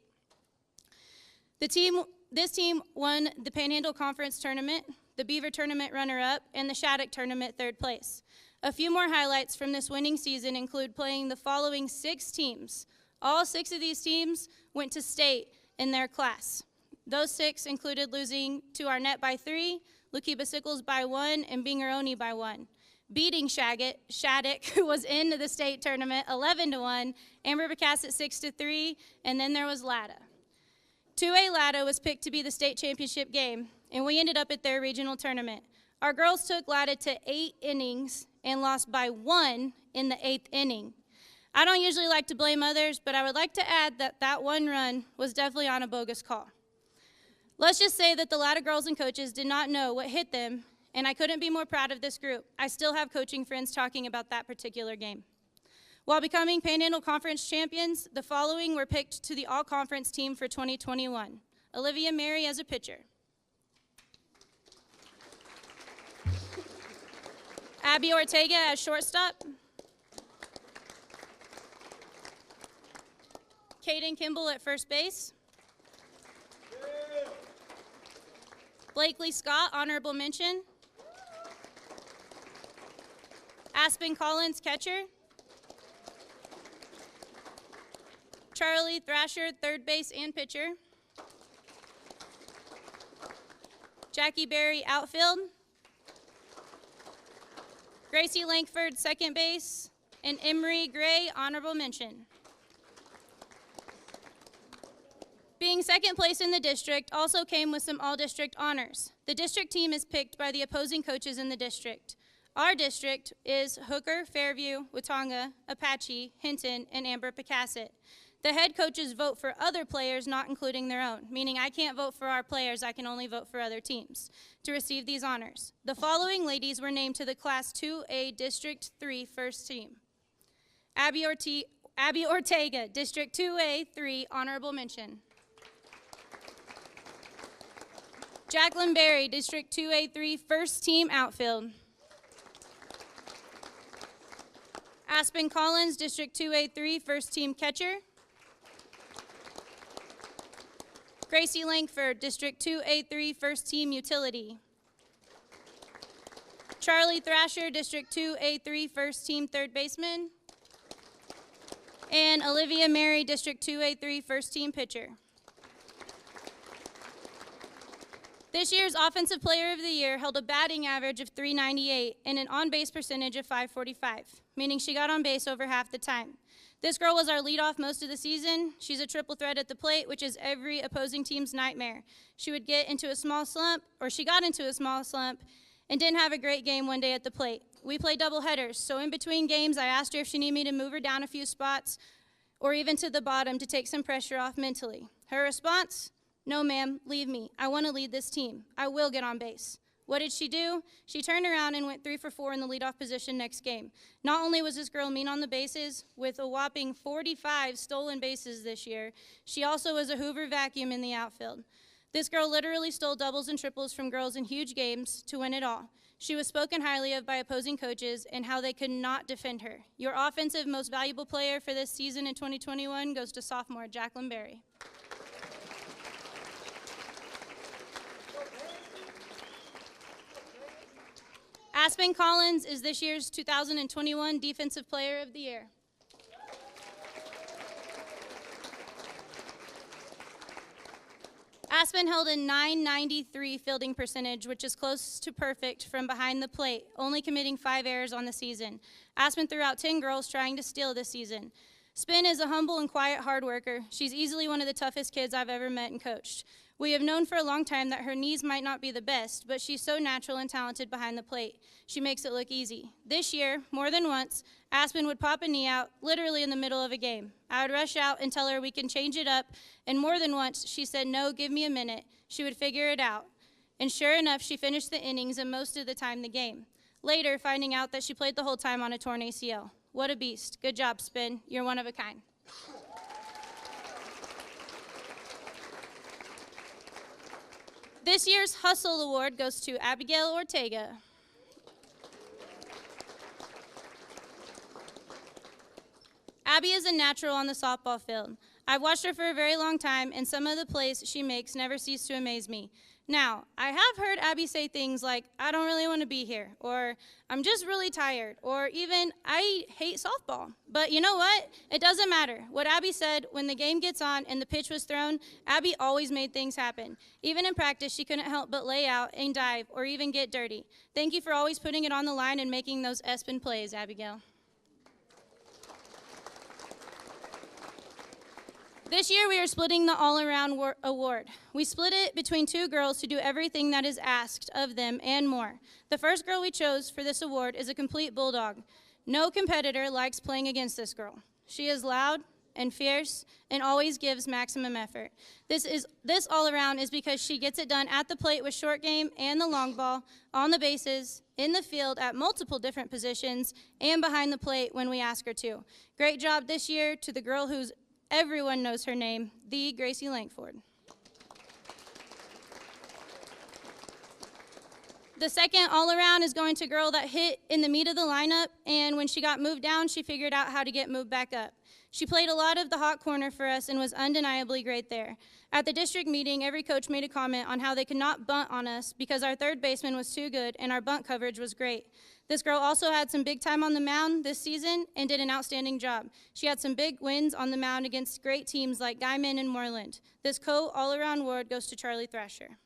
This team won the Panhandle Conference Tournament, the Beaver Tournament runner-up, and the Shattuck Tournament 3rd place. A few more highlights from this winning season include playing the following 6 teams. All 6 of these teams went to state in their class. Those 6 included losing to Arnett by 3, Lukiba Sickles by 1, and Bingeroni by 1. Beating Shattuck, who was in the state tournament 11-1, Amber Picasset 6-3, and then there was Latta. 2A Latta was picked to be the state championship game, and we ended up at their regional tournament. Our girls took Latta to 8 innings and lost by 1 in the 8th inning. I don't usually like to blame others, but I would like to add that that 1 run was definitely on a bogus call. Let's just say that the Latta girls and coaches did not know what hit them, and I couldn't be more proud of this group. I still have coaching friends talking about that particular game. While becoming Panhandle Conference champions, the following were picked to the all-conference team for 2021. Olivia Mary as a pitcher. Abby Ortega as shortstop. Kaden Kimball at first base. Blakely Scott, honorable mention. Aspen Collins, catcher. Charlie Thrasher, third base and pitcher. Jackie Berry, outfield. Gracie Lankford, second base. And Emery Gray, honorable mention. Being second place in the district also came with some all-district honors. The district team is picked by the opposing coaches in the district. Our district is Hooker, Fairview, Watonga, Apache, Hinton, and Amber Picasset. The head coaches vote for other players, not including their own, meaning I can't vote for our players, I can only vote for other teams to receive these honors. The following ladies were named to the Class 2A District 3 first team. Abby Ortega, District 2A 3, honorable mention. Jacqueline Berry, District 2A3, first team outfield. Aspen Collins, District 2A3, first team catcher. Gracie Lankford, District 2A3, first team utility. Charlie Thrasher, District 2A3, first team third baseman. And Olivia Mary, District 2A3, first team pitcher. This year's Offensive Player of the Year held a batting average of .398 and an on-base percentage of .545, meaning she got on base over half the time. This girl was our leadoff most of the season. She's a triple threat at the plate, which is every opposing team's nightmare. She got into a small slump, and didn't have a great game one day at the plate. We play double headers, so in between games, I asked her if she needed me to move her down a few spots or even to the bottom to take some pressure off mentally. Her response? No, ma'am, leave me. I want to lead this team. I will get on base. What did she do? She turned around and went 3 for 4 in the leadoff position next game. Not only was this girl mean on the bases, with a whopping 45 stolen bases this year, she also was a Hoover vacuum in the outfield. This girl literally stole doubles and triples from girls in huge games to win it all. She was spoken highly of by opposing coaches and how they could not defend her. Your offensive most valuable player for this season in 2021 goes to sophomore Jacqueline Berry. Aspen Collins is this year's 2021 Defensive Player of the Year. Aspen held a .993 fielding percentage, which is close to perfect from behind the plate, only committing 5 errors on the season. Aspen threw out 10 girls trying to steal this season. Spin is a humble and quiet hard worker. She's easily one of the toughest kids I've ever met and coached. We have known for a long time that her knees might not be the best, but she's so natural and talented behind the plate. She makes it look easy. This year, more than once, Aspen would pop a knee out literally in the middle of a game. I would rush out and tell her we can change it up, and more than once, she said, no, give me a minute. She would figure it out. And sure enough, she finished the innings and most of the time the game. Later, finding out that she played the whole time on a torn ACL. What a beast. Good job, Spin. You're one of a kind. This year's Hustle Award goes to Abigail Ortega. Abby is a natural on the softball field. I've watched her for a very long time, and some of the plays she makes never cease to amaze me. Now, I have heard Abby say things like, I don't really want to be here, or I'm just really tired, or even, I hate softball. But you know what? It doesn't matter. What Abby said, when the game gets on and the pitch was thrown, Abby always made things happen. Even in practice, she couldn't help but lay out and dive, or even get dirty. Thank you for always putting it on the line and making those Espen plays, Abigail. This year, we are splitting the all-around award. We split it between 2 girls who do everything that is asked of them and more. The first girl we chose for this award is a complete bulldog. No competitor likes playing against this girl. She is loud and fierce and always gives maximum effort. This all-around is because she gets it done at the plate with short game and the long ball, on the bases, in the field at multiple different positions, and behind the plate when we ask her to. Great job this year to the girl who's everyone knows her name, the Gracie Lankford. The second all-around is going to a girl that hit in the meat of the lineup, and when she got moved down, she figured out how to get moved back up. She played a lot of the hot corner for us and was undeniably great there. At the district meeting, every coach made a comment on how they could not bunt on us because our third baseman was too good and our bunt coverage was great. This girl also had some big time on the mound this season and did an outstanding job. She had some big wins on the mound against great teams like Guyman and Moreland. This all-around award goes to Charlie Thrasher.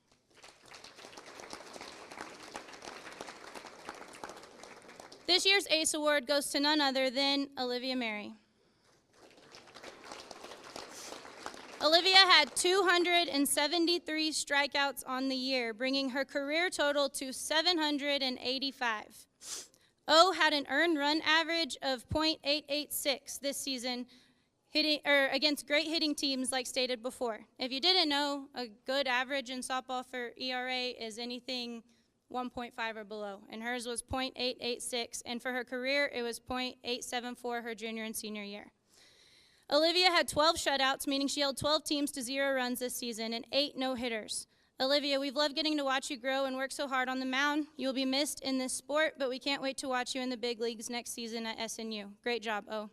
This year's ACE Award goes to none other than Olivia Mary. Olivia had 273 strikeouts on the year, bringing her career total to 785. O had an earned run average of .886 this season, against great hitting teams like stated before. If you didn't know, a good average in softball for ERA is anything 1.5 or below, and hers was .886, and for her career, it was .874 her junior and senior year. Olivia had 12 shutouts, meaning she held 12 teams to 0 runs this season, and 8 no-hitters. Olivia, we've loved getting to watch you grow and work so hard on the mound. You'll be missed in this sport, but we can't wait to watch you in the big leagues next season at SNU. Great job, O.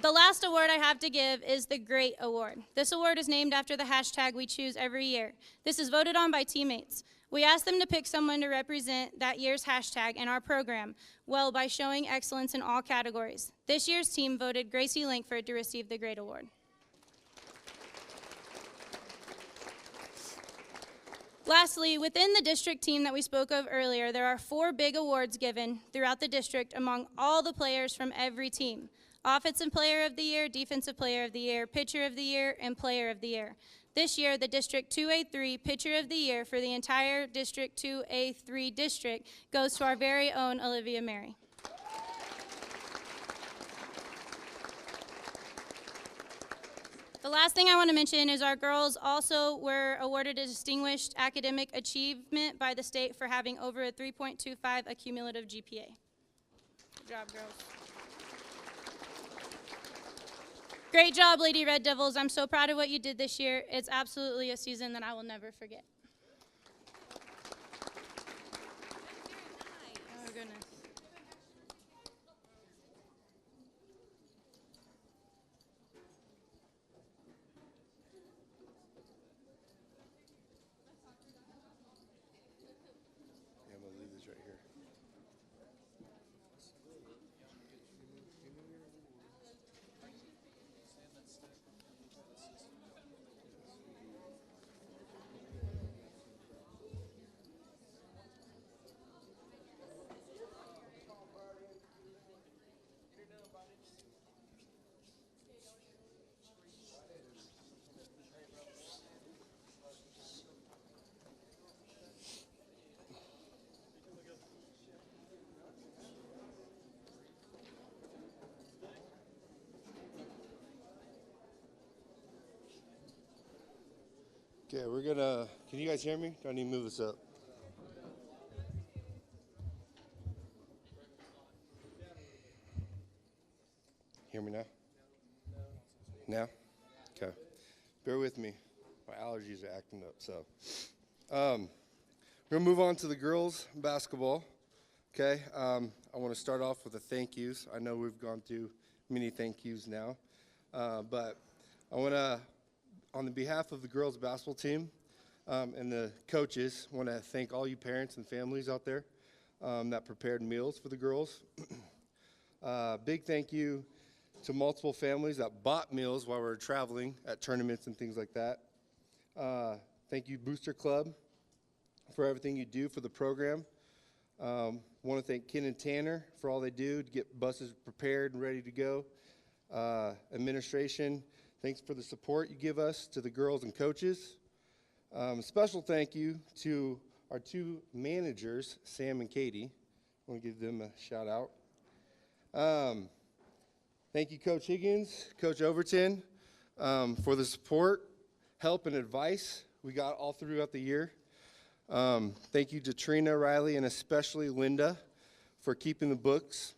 The last award I have to give is the Great Award. This award is named after the hashtag we choose every year. This is voted on by teammates. We asked them to pick someone to represent that year's hashtag in our program well by showing excellence in all categories. This year's team voted Gracie Lankford to receive the Great Award. Lastly, within the district team that we spoke of earlier, there are 4 big awards given throughout the district among all the players from every team. Offensive Player of the Year, Defensive Player of the Year, Pitcher of the Year, and Player of the Year. This year, the District 2A3 Pitcher of the Year for the entire District 2A3 district goes to our very own Olivia Mary. The last thing I want to mention is our girls also were awarded a Distinguished Academic Achievement by the state for having over a 3.25 accumulative GPA. Good job, girls. Great job, Lady Red Devils. I'm so proud of what you did this year. It's absolutely a season that I will never forget. Oh, goodness. Yeah, I'm going to leave this right here. Okay, we're gonna, can you guys hear me? Do I need to move this up? Hear me now? Now? Okay. Bear with me. My allergies are acting up, so. We're gonna move on to the girls' basketball. Okay, I wanna start off with the thank yous. I know we've gone through many thank yous now, but I wanna, on the behalf of the girls' basketball team and the coaches, I want to thank all you parents and families out there that prepared meals for the girls. Big thank you to multiple families that bought meals while we were traveling at tournaments and things like that. Thank you, Booster Club, for everything you do for the program. Want to thank Ken and Tanner for all they do to get buses prepared and ready to go. Administration, thanks for the support you give us, to the girls and coaches. Special thank you to our 2 managers, Sam and Katie. I want to give them a shout out. Thank you, Coach Higgins, Coach Overton, for the support, help, and advice we got all throughout the year. Thank you to Trina, Riley, and especially Linda for keeping the books.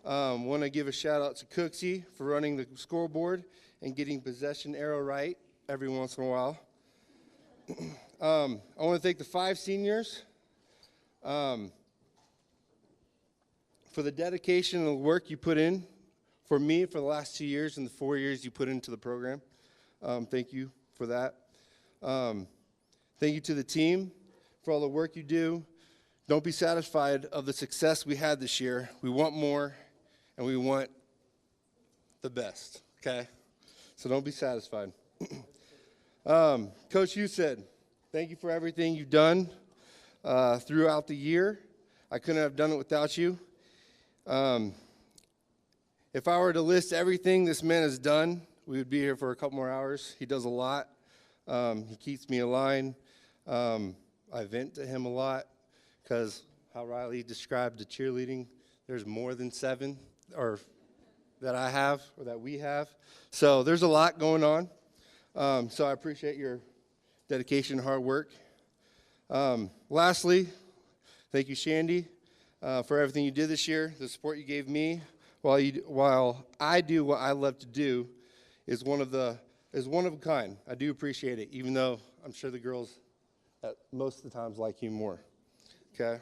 Want to give a shout out to Cooksey for running the scoreboard and getting possession arrow right every once in a while. I want to thank the 5 seniors for the dedication and the work you put in for me for the last 2 years and the 4 years you put into the program. Thank you for that. Thank you to the team for all the work you do. Don't be satisfied of the success we had this year. We want more, and we want the best, okay? So don't be satisfied. Coach, you said, thank you for everything you've done throughout the year. I couldn't have done it without you. If I were to list everything this man has done, we would be here for a couple more hours. He does a lot. He keeps me aligned. I vent to him a lot because how Riley described the cheerleading, there's more than 7 or that I have or that we have. So there's a lot going on. So I appreciate your dedication and hard work. Lastly, thank you, Shandy, for everything you did this year, the support you gave me while I do what I love to do, is one of a kind. I do appreciate it, even though I'm sure the girls most of the times like you more. Okay.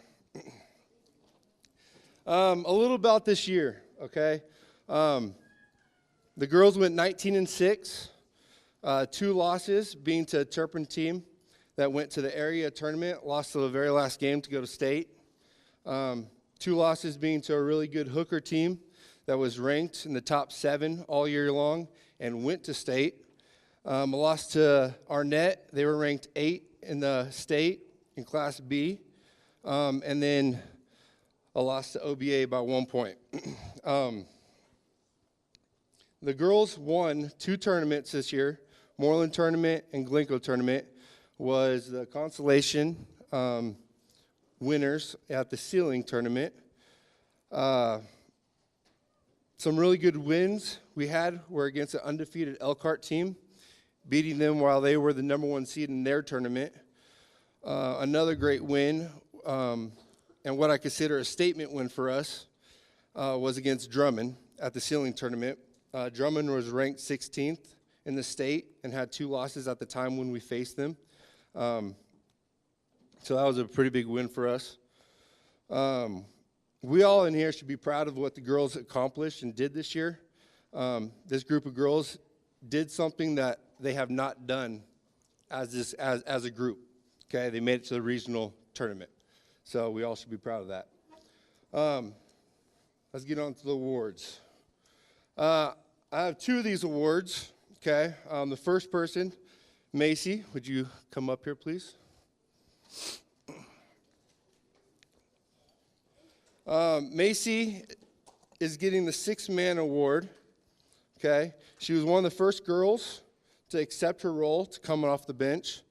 A little about this year. Okay. The girls went 19-6, 2 losses being to a Turpin team that went to the area tournament, lost to the very last game to go to state. 2 losses being to a really good hooker team that was ranked in the top 7 all year long and went to state. A loss to Arnett. They were ranked 8 in the state in Class B. And then a loss to OBA by 1 point. The girls won 2 tournaments this year, Moreland Tournament and Glencoe Tournament, was the consolation winners at the Ceiling Tournament. Some really good wins we had were against an undefeated Elkhart team, beating them while they were the number 1 seed in their tournament. Another great win, and what I consider a statement win for us, was against Drummond at the Ceiling Tournament. Drummond was ranked 16th in the state and had 2 losses at the time when we faced them. So that was a pretty big win for us. We all in here should be proud of what the girls accomplished and did this year. This group of girls did something that they have not done as a group. Okay, they made it to the regional tournament. So we all should be proud of that. Let's get on to the awards. I have 2 of these awards, okay? The first person, Macy, would you come up here, please? Macy is getting the 6th Man Award, okay? She was one of the first girls to accept her role to come off the bench.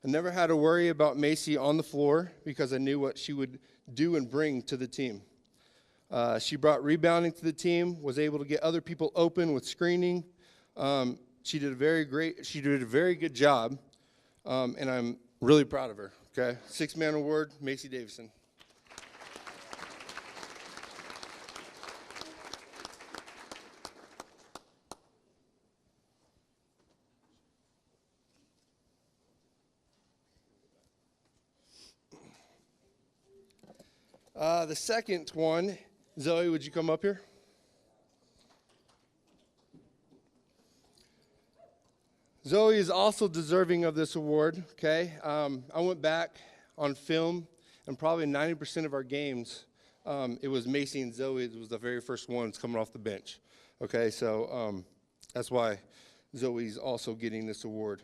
I never had to worry about Macy on the floor because I knew what she would do and bring to the team. She brought rebounding to the team, was able to get other people open with screening. She did a very good job, and I'm really proud of her. Okay, 6th Man Award, Macy Davidson. The second one, Zoe, would you come up here? Zoe is also deserving of this award, okay? I went back on film, and probably 90% of our games, it was Macy and Zoe. It was the very first ones coming off the bench, okay? So that's why Zoe's also getting this award.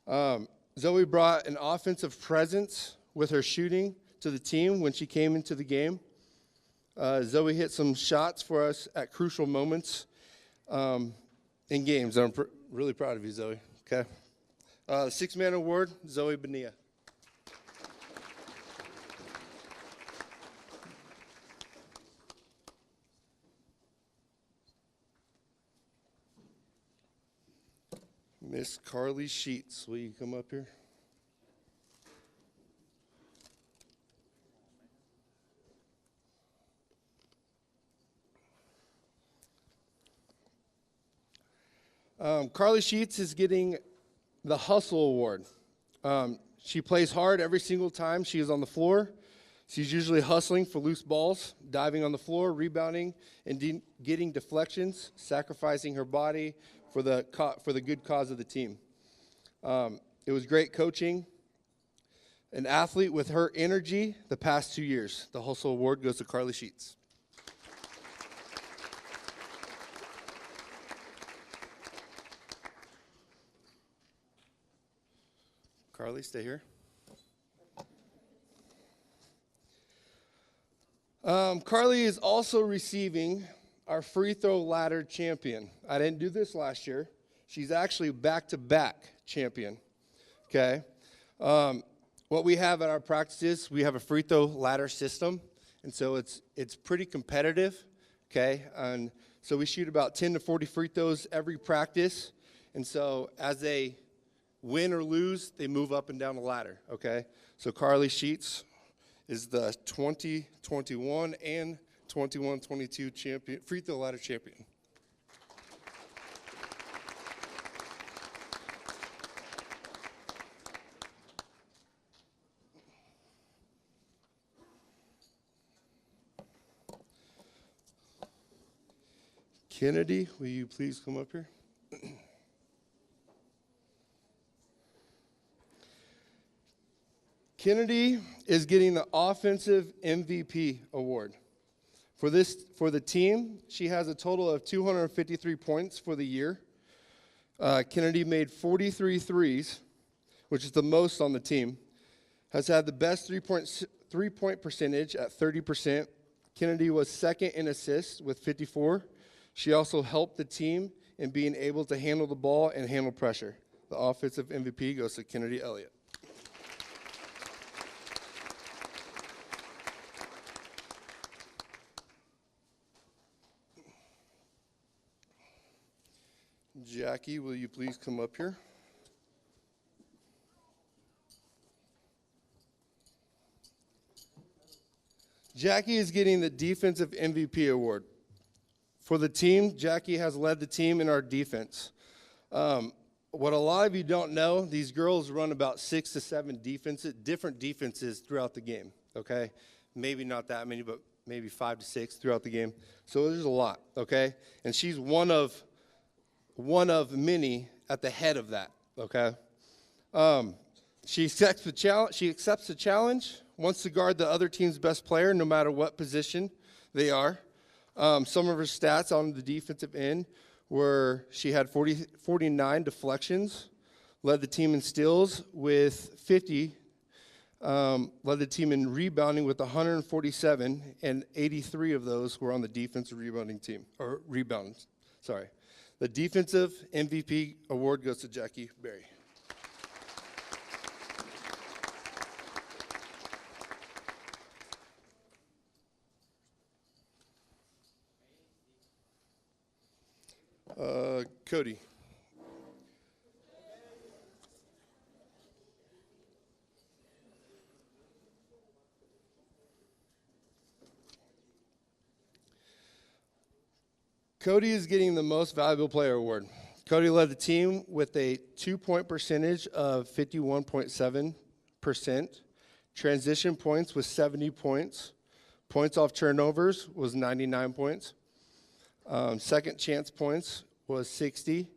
Zoe brought an offensive presence with her shooting to the team when she came into the game. Zoe hit some shots for us at crucial moments in games. I'm really proud of you, Zoe. Okay. 6th Man Award, Zoe Bonilla. Miss Carly Sheets, will you come up here? Carly Sheets is getting the Hustle Award. She plays hard every single time she is on the floor. She's usually hustling for loose balls, diving on the floor, rebounding, and getting deflections, sacrificing her body for the good cause of the team. It was great coaching. An athlete with her energy the past 2 years. The Hustle Award goes to Carly Sheets. Carly, stay here. Carly is also receiving our free throw ladder champion. I didn't do this last year. She's actually back-to-back champion, okay? What we have at our practices, we have a free throw ladder system, and so it's pretty competitive, okay? And so we shoot about 10 to 40 free throws every practice, and so as they win or lose, they move up and down the ladder, okay? So Carly Sheets is the 2021 and 21-22 champion, free throw ladder champion. Kennedy, will you please come up here? Kennedy is getting the Offensive MVP award. For the team, she has a total of 253 points for the year. Kennedy made 43 threes, which is the most on the team. Has had the best three-point percentage at 30%. Kennedy was second in assists with 54. She also helped the team in being able to handle the ball and handle pressure. The Offensive MVP goes to Kennedy Elliott. Jackie, will you please come up here? Jackie is getting the Defensive MVP award. For the team, Jackie has led the team in our defense. What a lot of you don't know, these girls run about 6 to 7 different defenses throughout the game, okay? Maybe not that many, but maybe 5 to 6 throughout the game. So there's a lot, okay? And she's one of many at the head of that, okay? She accepts the challenge, wants to guard the other team's best player no matter what position they are. Some of her stats on the defensive end were she had 49 deflections, led the team in steals with 50, led the team in rebounding with 147, and 83 of those were on the defensive rebounding team, or rebounds, sorry. The Defensive MVP award goes to Jackie Berry. Cody. Cody is getting the Most Valuable Player award. Cody led the team with a 2-point percentage of 51.7%. Transition points was 70 points. Points off turnovers was 99 points. Second chance points was 60.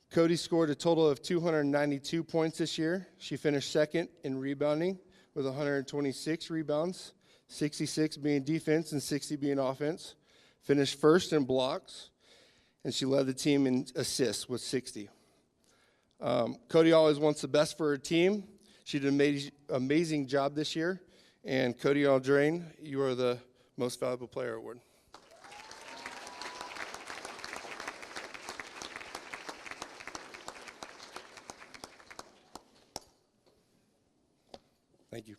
Cody scored a total of 292 points this year. She finished second in rebounding with 126 rebounds, 66 being defense and 60 being offense. Finished first in blocks, and she led the team in assists with 60. Cody always wants the best for her team. She did an amazing job this year. And Cody Aldrain, you are the Most Valuable Player award. Thank you.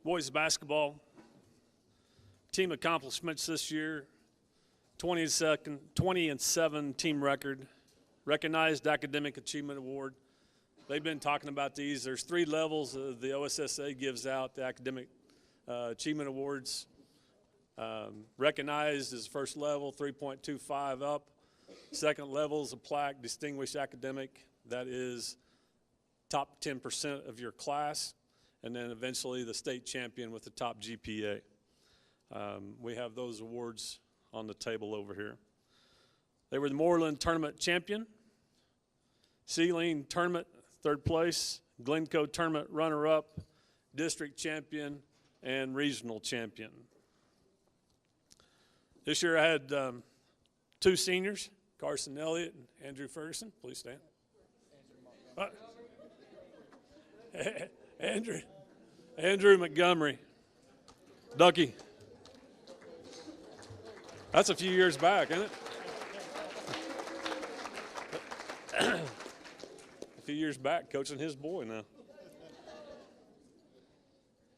Boys basketball team accomplishments this year: 20-7 team record, recognized academic achievement award. They've been talking about these. There's 3 levels the OSSA gives out the academic achievement awards. Recognized is first level, 3.25 up. Second level is a plaque, distinguished academic. That is top 10% of your class. And then eventually the state champion with the top GPA. We have those awards on the table over here. They were the Moreland Tournament champion, Sealing Tournament 3rd place, Glencoe Tournament runner-up, district champion, and regional champion. This year I had 2 seniors, Carson Elliott and Andrew Ferguson. Please stand. Andrew Montgomery. Ducky. That's a few years back, isn't it? A few years back, coaching his boy now.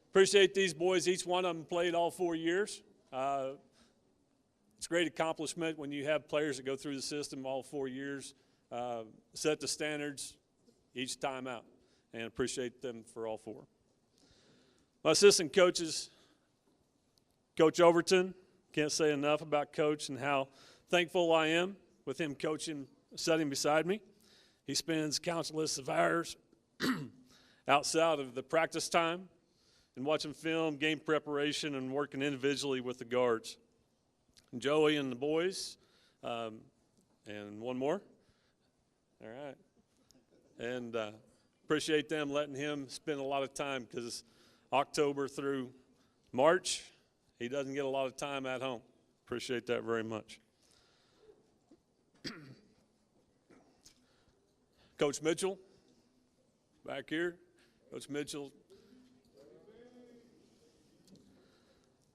Appreciate these boys. Each one of them played all 4 years. It's a great accomplishment when you have players that go through the system all 4 years, set the standards each time out, and appreciate them for all 4. My assistant coaches, Coach Overton, can't say enough about Coach and how thankful I am with him coaching, sitting beside me. He spends countless of hours outside of the practice time and watching film, game preparation, and working individually with the guards. And Joey and the boys, and one more. All right. And appreciate them letting him spend a lot of time, because October through March, he doesn't get a lot of time at home. Appreciate that very much. Coach Mitchell, back here. Coach Mitchell.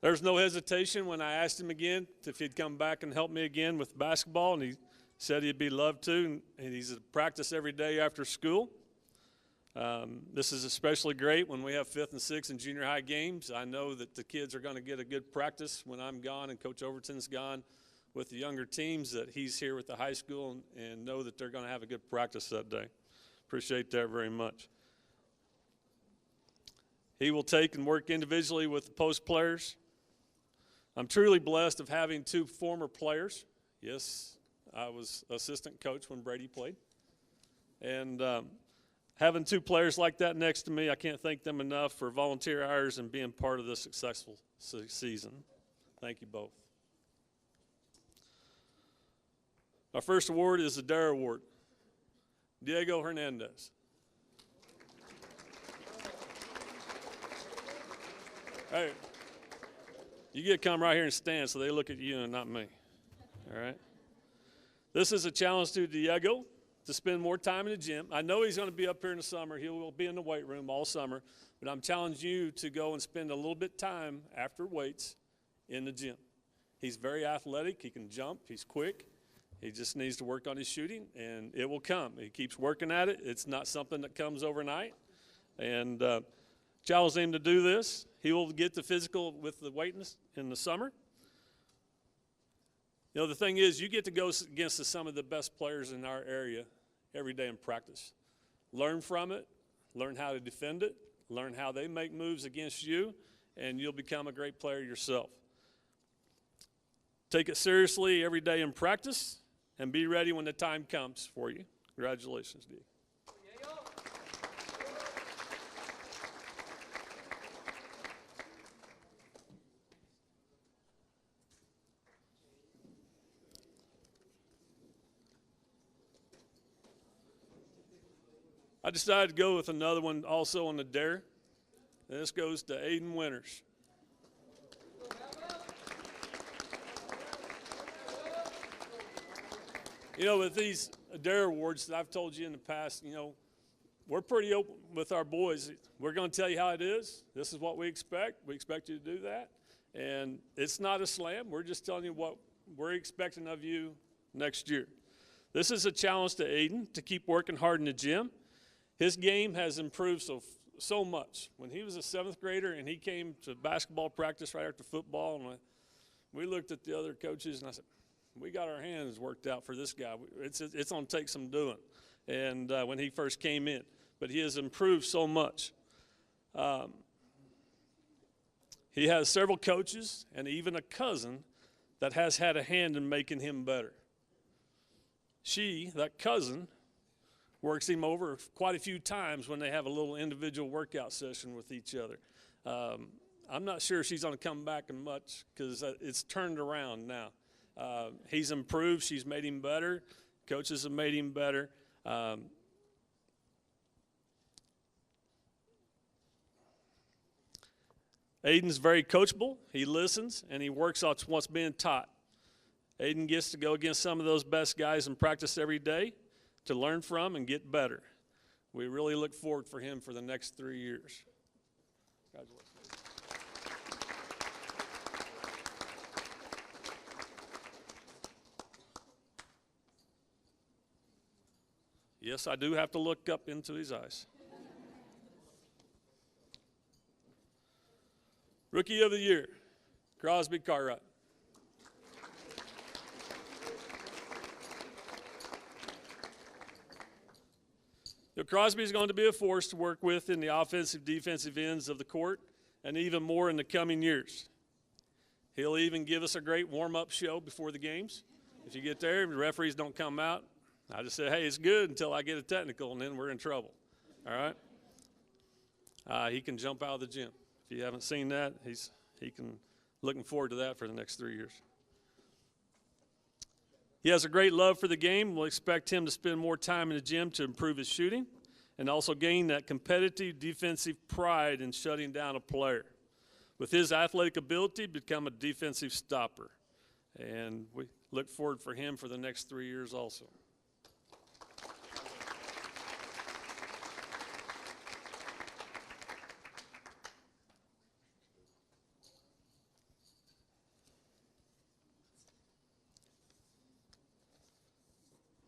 There's no hesitation when I asked him again if he'd come back and help me again with basketball, and he said he'd be loved to, and he's at practice every day after school. This is especially great when we have 5th and 6th and junior high games. I know that the kids are going to get a good practice when I'm gone and Coach Overton's gone with the younger teams, that he's here with the high school and know that they're going to have a good practice that day. Appreciate that very much. He will take and work individually with the post players. I'm truly blessed of having 2 former players. Yes, I was assistant coach when Brady played. And having 2 players like that next to me, I can't thank them enough for volunteer hours and being part of this successful season. Thank you both. Our first award is the Dare Award. Diego Hernandez. Hey, you get to come right here and stand so they look at you and not me. All right? This is a challenge to Diego to spend more time in the gym. I know he's going to be up here in the summer. He will be in the weight room all summer. But I'm challenging you to go and spend a little bit of time after weights in the gym. He's very athletic. He can jump. He's quick. He just needs to work on his shooting, and it will come. He keeps working at it. It's not something that comes overnight. And challenge him to do this. He will get the physical with the weights in the summer. You know, the thing is, you get to go against some of the best players in our area every day in practice. Learn from it, learn how to defend it, learn how they make moves against you, and you'll become a great player yourself. Take it seriously every day in practice, and be ready when the time comes for you. Congratulations, D. I decided to go with another one also on the Dare. And this goes to Aiden Winters. You know, with these Dare Awards that I've told you in the past, you know, we're pretty open with our boys. We're going to tell you how it is. This is what we expect. We expect you to do that. And it's not a slam. We're just telling you what we're expecting of you next year. This is a challenge to Aiden to keep working hard in the gym. His game has improved so much. When he was a 7th grader and he came to basketball practice right after football, and we looked at the other coaches and I said, we got our hands worked out for this guy. It's going to take some doing. And when he first came in, but he has improved so much. He has several coaches and even a cousin that has had a hand in making him better. That cousin, works him over quite a few times when they have a little individual workout session with each other. I'm not sure she's going to come back in much because it's turned around now. He's improved. She's made him better. Coaches have made him better. Aiden's very coachable. He listens, and he works on what's being taught. Aiden gets to go against some of those best guys in practice every day to learn from and get better. We really look forward for him for the next 3 years. Congratulations. Yes, I do have to look up into his eyes. Rookie of the Year, Crosby Cartwright. Crosby is going to be a force to work with in the offensive, defensive ends of the court, and even more in the coming years. He'll even give us a great warm-up show before the games. If you get there, if the referees don't come out, I just say, hey, it's good until I get a technical, and then we're in trouble. All right? He can jump out of the gym. If you haven't seen that, looking forward to that for the next 3 years. He has a great love for the game. We'll expect him to spend more time in the gym to improve his shooting and also gain that competitive defensive pride in shutting down a player. With his athletic ability, become a defensive stopper. And we look forward for him for the next 3 years also.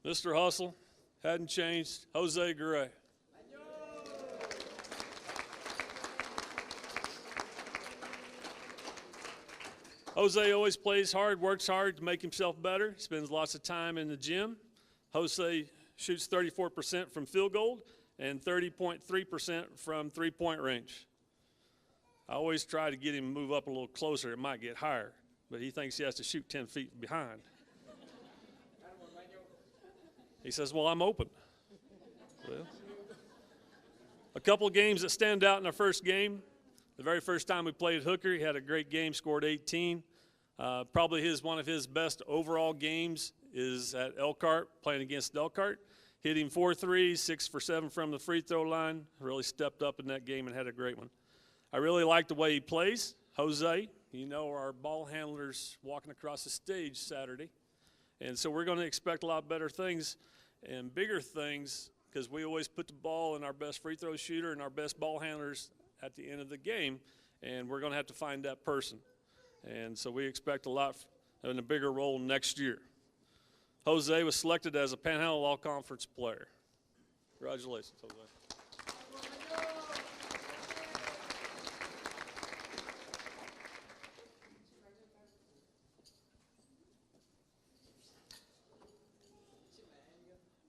Mr. Hustle, hadn't changed, Jose Gray. Jose always plays hard, works hard to make himself better, spends lots of time in the gym. Jose shoots 34% from field goal and 30.3% from three-point range. I always try to get him to move up a little closer. It might get higher, but he thinks he has to shoot 10 feet behind. He says, well, I'm open. Well, a couple of games that stand out in our first game. The very first time we played Hooker, he had a great game, scored 18. Probably one of his best overall games is at Elkhart, playing against Elkhart. Hitting 4 threes, 6 for 7 from the free throw line. Really stepped up in that game and had a great one. I really like the way he plays. Jose, our ball handlers walking across the stage Saturday. And so we're going to expect a lot better things and bigger things because we always put the ball in our best free throw shooter and our best ball handlers at the end of the game, and we're going to have to find that person. And so we expect a lot and a bigger role next year. Jose was selected as a Panhandle All-Conference player. Congratulations, Jose.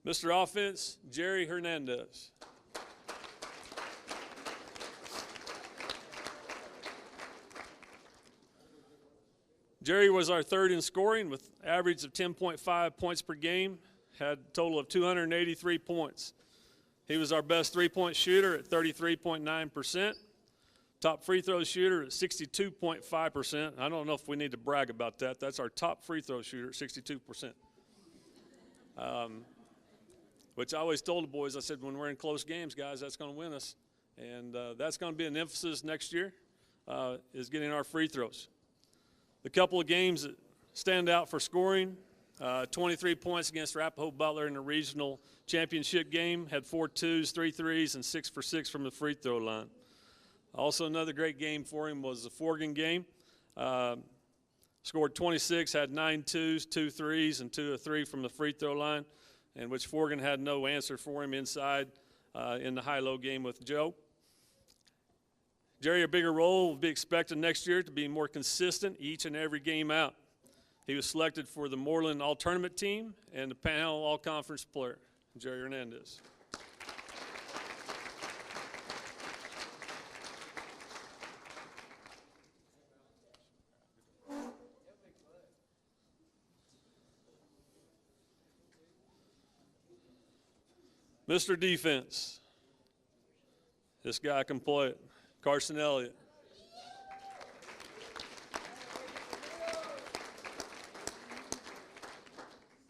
Mr. Offense, Jerry Hernandez. Jerry was our third in scoring with average of 10.5 points per game, had a total of 283 points. He was our best three-point shooter at 33.9%, top free throw shooter at 62.5%. I don't know if we need to brag about that. That's our top free throw shooter at 62%. Which I always told the boys, I said, when we're in close games, guys, that's going to win us. And that's going to be an emphasis next year, is getting our free throws. The couple of games that stand out for scoring, 23 points against Arapahoe Butler in the regional championship game, had 4 twos, 3 threes, and 6 for 6 from the free throw line. Also another great game for him was the Forgan game. Scored 26, had 9 twos, 2 threes, and 2 of 3 from the free throw line, in which Forgan had no answer for him inside in the high-low game with Joe. Jerry, a bigger role will be expected next year to be more consistent each and every game out. He was selected for the Moreland All-Tournament team and the Panhandle All-Conference player, Jerry Hernandez. Mr. Defense, this guy can play it, Carson Elliott.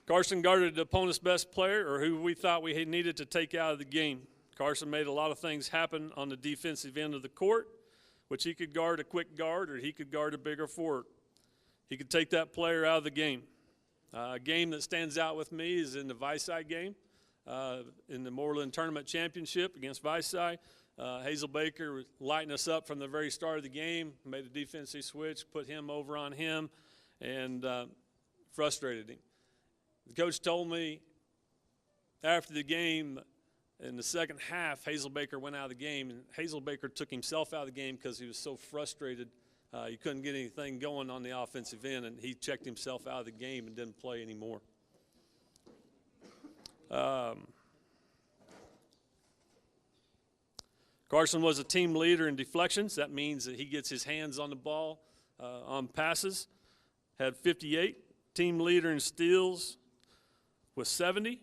Carson guarded the opponent's best player, or who we thought we needed to take out of the game. Carson made a lot of things happen on the defensive end of the court, which he could guard a quick guard, or he could guard a bigger forward. He could take that player out of the game. A game that stands out with me is in the Vicey game. In the Moreland Tournament Championship against Vicey. Hazel Baker lighting us up from the very start of the game, made a defensive switch, put him over on him, and frustrated him. The coach told me after the game, in the second half, Hazelbaker went out of the game, and Hazelbaker took himself out of the game because he was so frustrated. He couldn't get anything going on the offensive end, and he checked himself out of the game and didn't play anymore. Carson was a team leader in deflections. That means that he gets his hands on the ball on passes. Had 58. Team leader in steals with 70.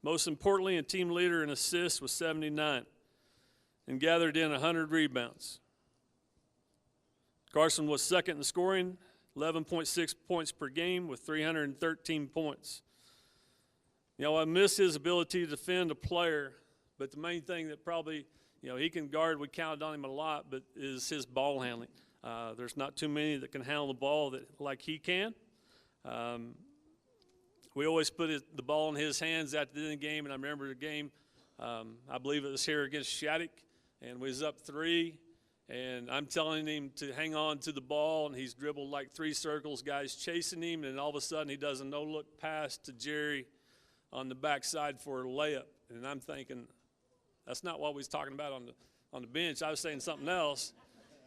Most importantly, a team leader in assists with 79. And gathered in 100 rebounds. Carson was second in scoring, 11.6 points per game with 313 points. You know, I miss his ability to defend a player, but the main thing that probably, you know, he can guard, we counted on him a lot, but is his ball handling. There's not too many that can handle the ball like he can. We always put the ball in his hands at the end of the game, and I remember the game, I believe it was here against Shattuck, and we was up 3, and I'm telling him to hang on to the ball, and he's dribbled like 3 circles, guys chasing him, and all of a sudden he does a no-look pass to Jerry on the backside for a layup, and I'm thinking, that's not what we was talking about on the bench. I was saying something else,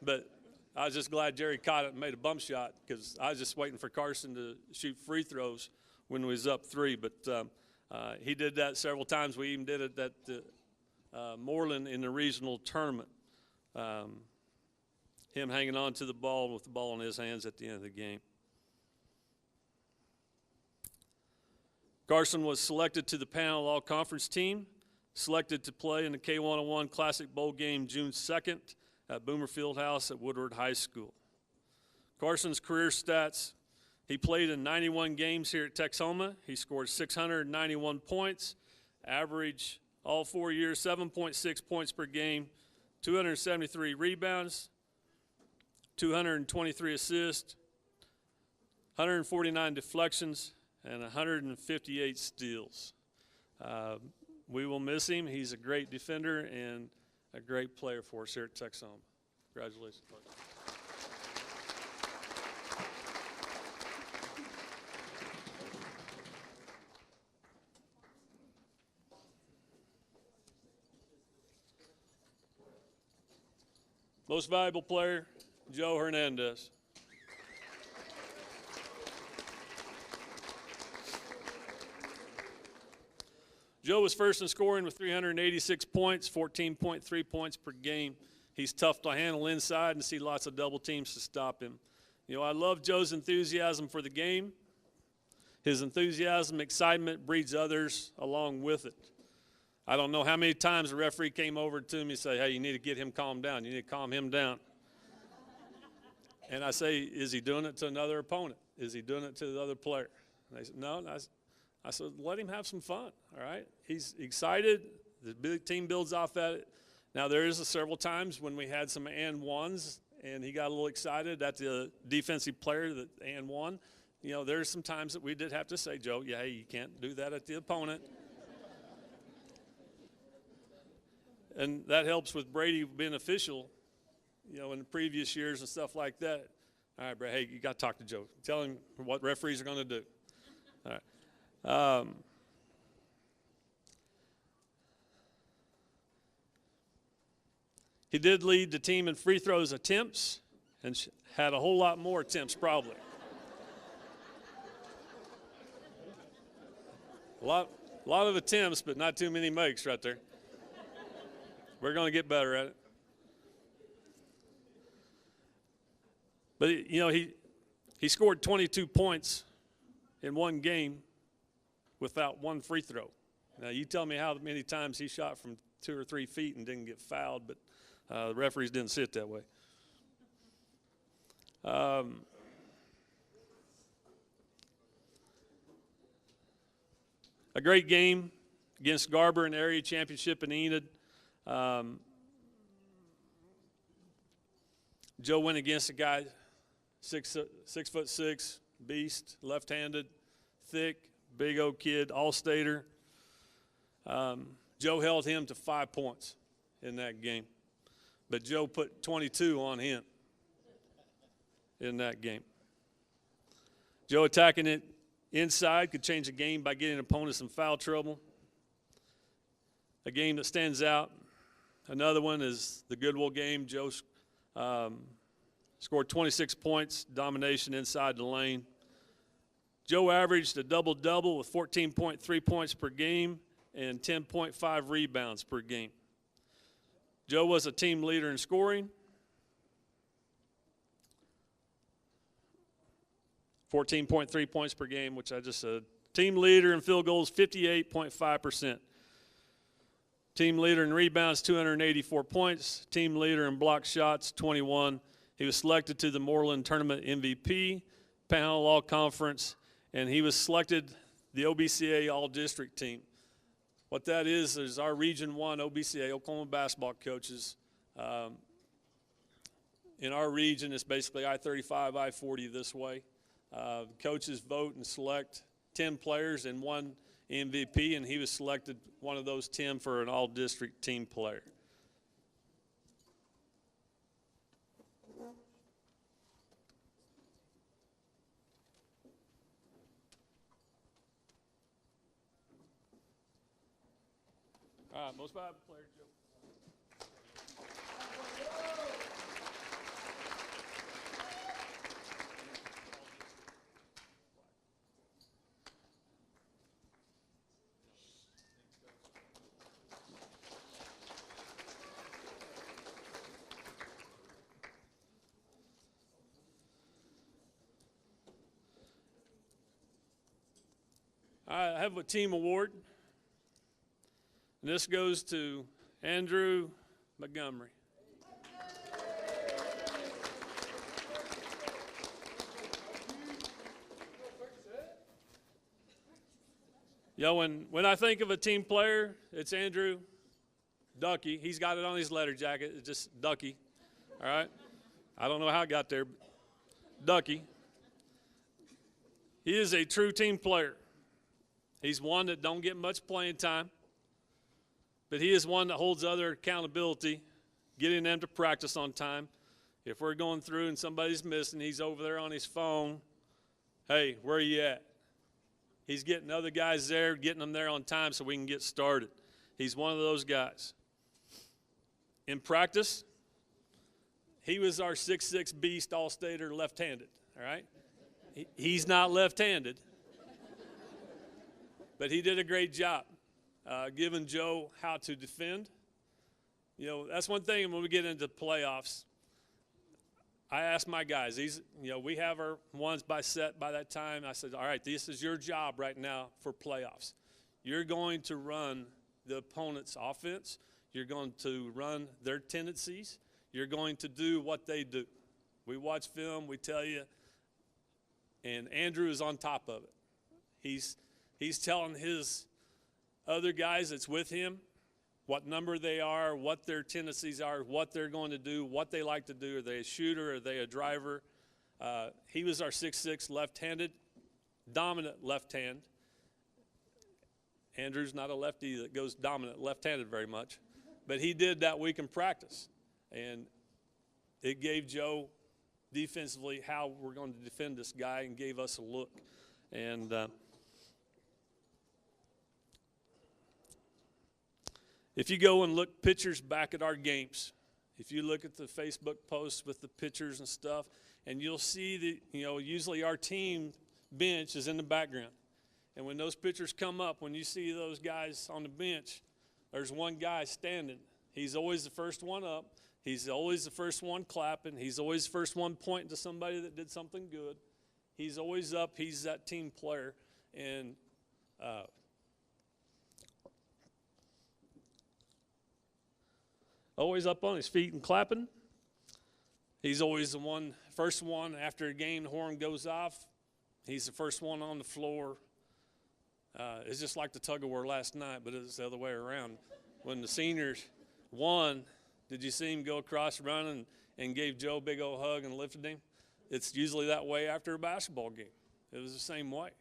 but I was just glad Jerry caught it and made a bump shot because I was just waiting for Carson to shoot free throws when we was up 3. But he did that several times. We even did it at Moreland in the regional tournament. Him hanging on to the ball with the ball in his hands at the end of the game. Carson was selected to the panel all-conference team. Selected to play in the K101 Classic Bowl game June 2nd at Boomer Fieldhouse at Woodward High School. Carson's career stats, he played in 91 games here at Texhoma. He scored 691 points, average all 4 years, 7.6 points per game, 273 rebounds, 223 assists, 149 deflections, and 158 steals. We will miss him. He's a great defender and a great player for us here at Texhoma. Congratulations, Carson. Most valuable player, Joe Hernandez. Joe was first in scoring with 386 points, 14.3 points per game. He's tough to handle inside and see lots of double teams to stop him. You know, I love Joe's enthusiasm for the game. His enthusiasm, excitement breeds others along with it. I don't know how many times the referee came over to me and said, hey, you need to get him calmed down. You need to calm him down. And I say, is he doing it to another opponent? Is he doing it to the other player? And they said, no. And I said, let him have some fun, all right? He's excited. The big team builds off that. Now, there is several times when we had some and ones, and he got a little excited at the defensive player that and one. You know, there's some times that we did have to say, Joe, yeah, hey, you can't do that at the opponent. And that helps with Brady being official, you know, in the previous years and stuff like that. All right, Brady, hey, you got to talk to Joe. Tell him what referees are going to do. All right. He did lead the team in free throws attempts and had a whole lot more attempts probably. A lot of attempts, but not too many makes right there. We're going to get better at it. But, you know, he scored 22 points in one game without one free throw. Now, you tell me how many times he shot from 2 or 3 feet and didn't get fouled, but the referees didn't see it that way. A great game against Garber in the area championship in Enid. Joe went against a guy, 6'6", beast, left-handed, thick, big old kid, all-stater. Joe held him to 5 points in that game, but Joe put 22 on him in that game. Joe attacking it inside could change the game by getting opponents in foul trouble. A game that stands out, another one is the Goodwill game. Joe scored 26 points, domination inside the lane. Joe averaged a double-double with 14.3 points per game and 10.5 rebounds per game. Joe was a team leader in scoring. 14.3 points per game, which I just said. Team leader in field goals, 58.5%. Team leader in rebounds, 284 points. Team leader in block shots, 21. He was selected to the Moreland Tournament MVP, Panhandle All-Conference, and he was selected the OBCA All-District team. What that is our Region 1 OBCA, Oklahoma basketball coaches. In our region, it's basically I-35, I-40 this way. Coaches vote and select 10 players and one MVP, and he was selected one of those 10 for an all-district team player. All right, most valuable player, Joe. I have a team award, and this goes to Andrew Montgomery. Yo, when I think of a team player, it's Andrew Ducky. He's got it on his letter jacket. It's just Ducky, all right? I don't know how it got there, but Ducky. He is a true team player. He's one that don't get much playing time, but he is one that holds other accountability, getting them to practice on time. If we're going through and somebody's missing, he's over there on his phone. Hey, where are you at? He's getting other guys there, getting them there on time so we can get started. He's one of those guys. In practice, he was our 6'6" beast all-stater left-handed, all right? He's not left-handed. But he did a great job giving Joe how to defend. You know, that's one thing when we get into playoffs. I ask my guys, we have our ones by set by that time. I said, all right, this is your job right now for playoffs. You're going to run the opponent's offense. You're going to run their tendencies. You're going to do what they do. We watch film, we tell you, and Andrew is on top of it. He's telling his other guys that's with him what number they are, what their tendencies are, what they're going to do, what they like to do. Are they a shooter? Are they a driver? He was our 6'6", left-handed, dominant left hand. Andrew's not a lefty that goes dominant left-handed very much. But he did that week in practice. And it gave Joe defensively how we're going to defend this guy and gave us a look. And if you go and look pictures back at our games, if you look at the Facebook posts with the pictures and stuff, and you'll see that, usually our team bench is in the background. And when those pictures come up, when you see those guys on the bench, there's one guy standing. He's always the first one up. He's always the first one clapping. He's always the first one pointing to somebody that did something good. He's always up. He's that team player. And always up on his feet and clapping. He's always the first one after a game, the horn goes off. He's the first one on the floor. It's just like the tug-of-war last night, but it's the other way around. When the seniors won, did you see him go across running and gave Joe a big old hug and lifted him? It's usually that way after a basketball game. It was the same way.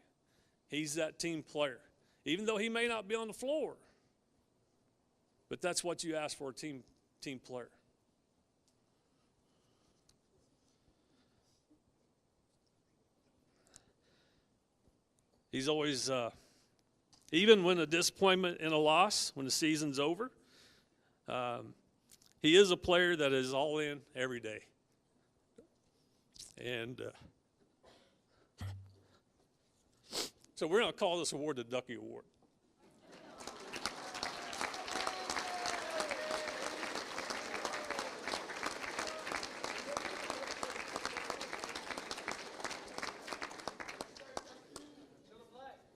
He's that team player, even though he may not be on the floor. But that's what you ask for, a team player. He's always even when a disappointment and a loss, when the season's over. He is a player that is all in every day. And so we're going to call this award the Ducky Award.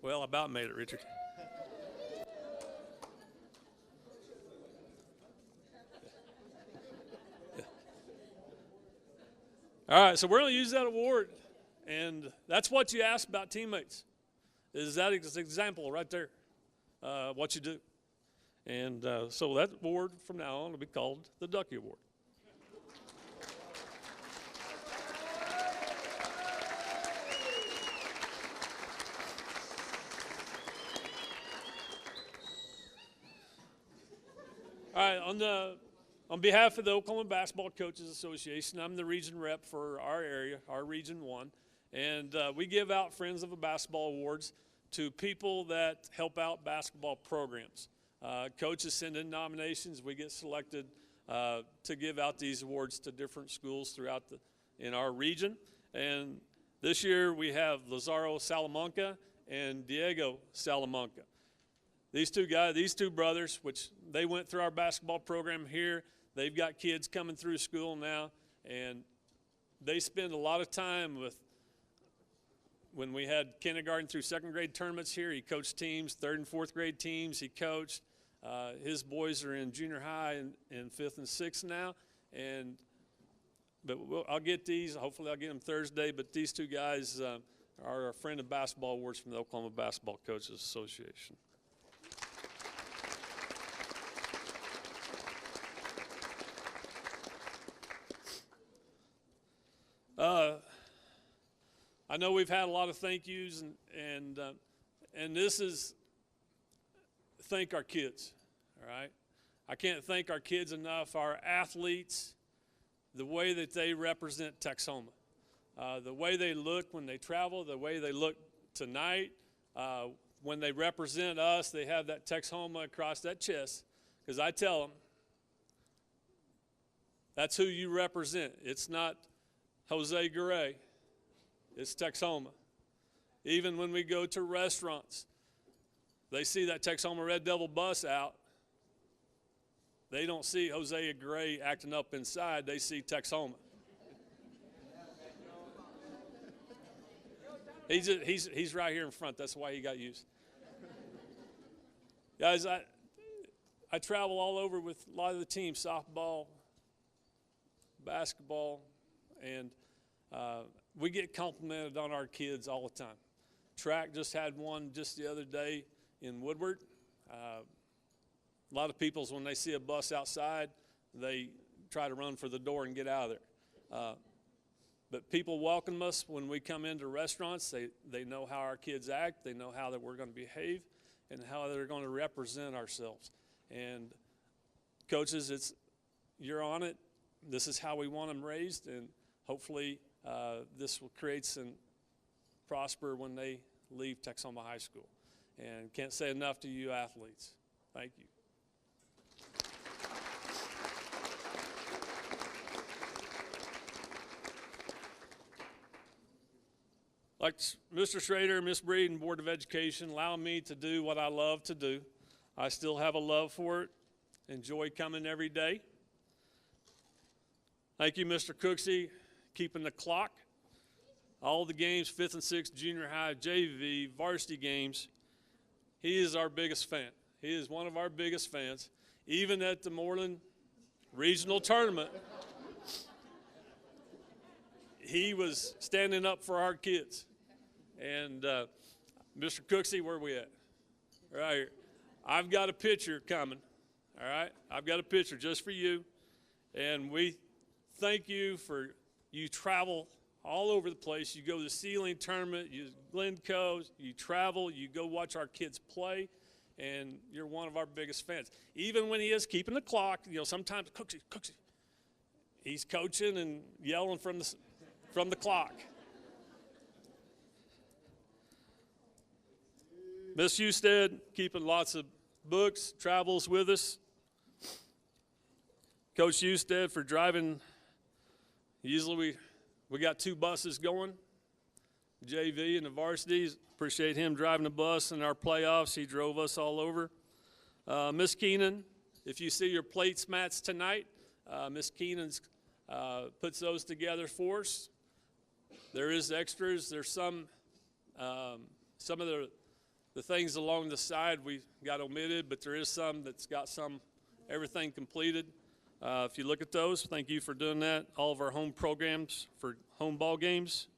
Well, I about made it, Richard. All right, so we're going to use that award, and that's what you asked about teammates. Is that example right there, what you do. And so that award from now on will be called the Ducky Award. All right, on behalf of the Oklahoma Basketball Coaches Association, I'm the region rep for our area, our Region 1, and we give out Friends of a Basketball Awards to people that help out basketball programs. Coaches send in nominations. We get selected to give out these awards to different schools throughout in our region. And this year we have Lozaro Salamanca and Diego Salamanca. These two brothers, which they went through our basketball program here. They've got kids coming through school now, and they spend a lot of time with, when we had kindergarten through second grade tournaments here, he coached teams, third and fourth grade teams he coached. His boys are in junior high and fifth and sixth now. But I'll get these, hopefully I'll get them Thursday, but these two guys are a Friend of Basketball Awards from the Oklahoma Basketball Coaches Association. I know we've had a lot of thank yous, and this is thank our kids, all right? I can't thank our kids enough, our athletes, the way that they represent Texhoma, the way they look when they travel, the way they look tonight, when they represent us, they have that Texhoma across that chest, because I tell them, that's who you represent. It's not Jose Garay. It's Texhoma. Even when we go to restaurants, they see that Texhoma Red Devil bus out. They don't see Jose Garay acting up inside. They see Texhoma. He's right here in front. That's why he got used. Guys, I travel all over with a lot of the teams, softball, basketball, and we get complimented on our kids all the time. Track just had one just the other day in Woodward. A lot of people, when they see a bus outside, they try to run for the door and get out of there. But people welcome us when we come into restaurants. They know how our kids act. They know how that we're going to behave and how they're going to represent ourselves. And coaches, you're on it. This is how we want them raised, and hopefully this will create and prosper when they leave Texhoma High School. And can't say enough to you athletes. Thank you. Like Mr. Schrader, Ms. Breed, and Board of Education allow me to do what I love to do. I still have a love for it. Enjoy coming every day. Thank you, Mr. Cooksey, keeping the clock. All the games, 5th and 6th, junior high, JV, varsity games. He is our biggest fan. He is one of our biggest fans. Even at the Moreland Regional Tournament, he was standing up for our kids. And Mr. Cooksey, where are we at? Right here. I've got a picture coming, all right? I've got a picture just for you. And we thank you for you travel all over the place. You go to the Ceiling Tournament, you Glencoe, you travel, you go watch our kids play, and you're one of our biggest fans. Even when he is keeping the clock, sometimes Cooksey, he's coaching and yelling from the clock. Miss Husted, keeping lots of books, travels with us. Coach Husted for driving. Usually we got 2 buses going, JV and the varsities. Appreciate him driving the bus in our playoffs. He drove us all over. Miss Keenan, if you see your plates mats tonight, Miss Keenan's puts those together for us. There is extras. There's some of the things along the side we got omitted, but there is some that's got everything completed. If you look at those, thank you for doing that. All of our home programs for home ball games.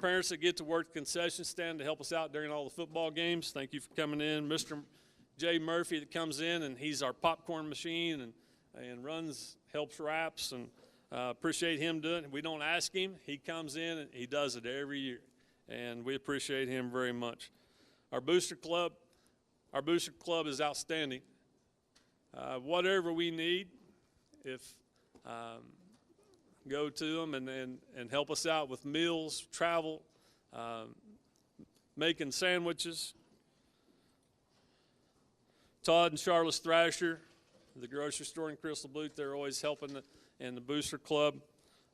Parents that get to work the concession stand to help us out during all the football games, thank you for coming in. Mr. Jay Murphy that comes in, and he's our popcorn machine and runs, helps wraps, and appreciate him doing it. We don't ask him. He comes in, and he does it every year, and we appreciate him very much. Our booster club is outstanding. Whatever we need, go to them and help us out with meals, travel, making sandwiches. Todd and Charlotte Thrasher, the grocery store in Crystal Blue, they're always helping in the booster club.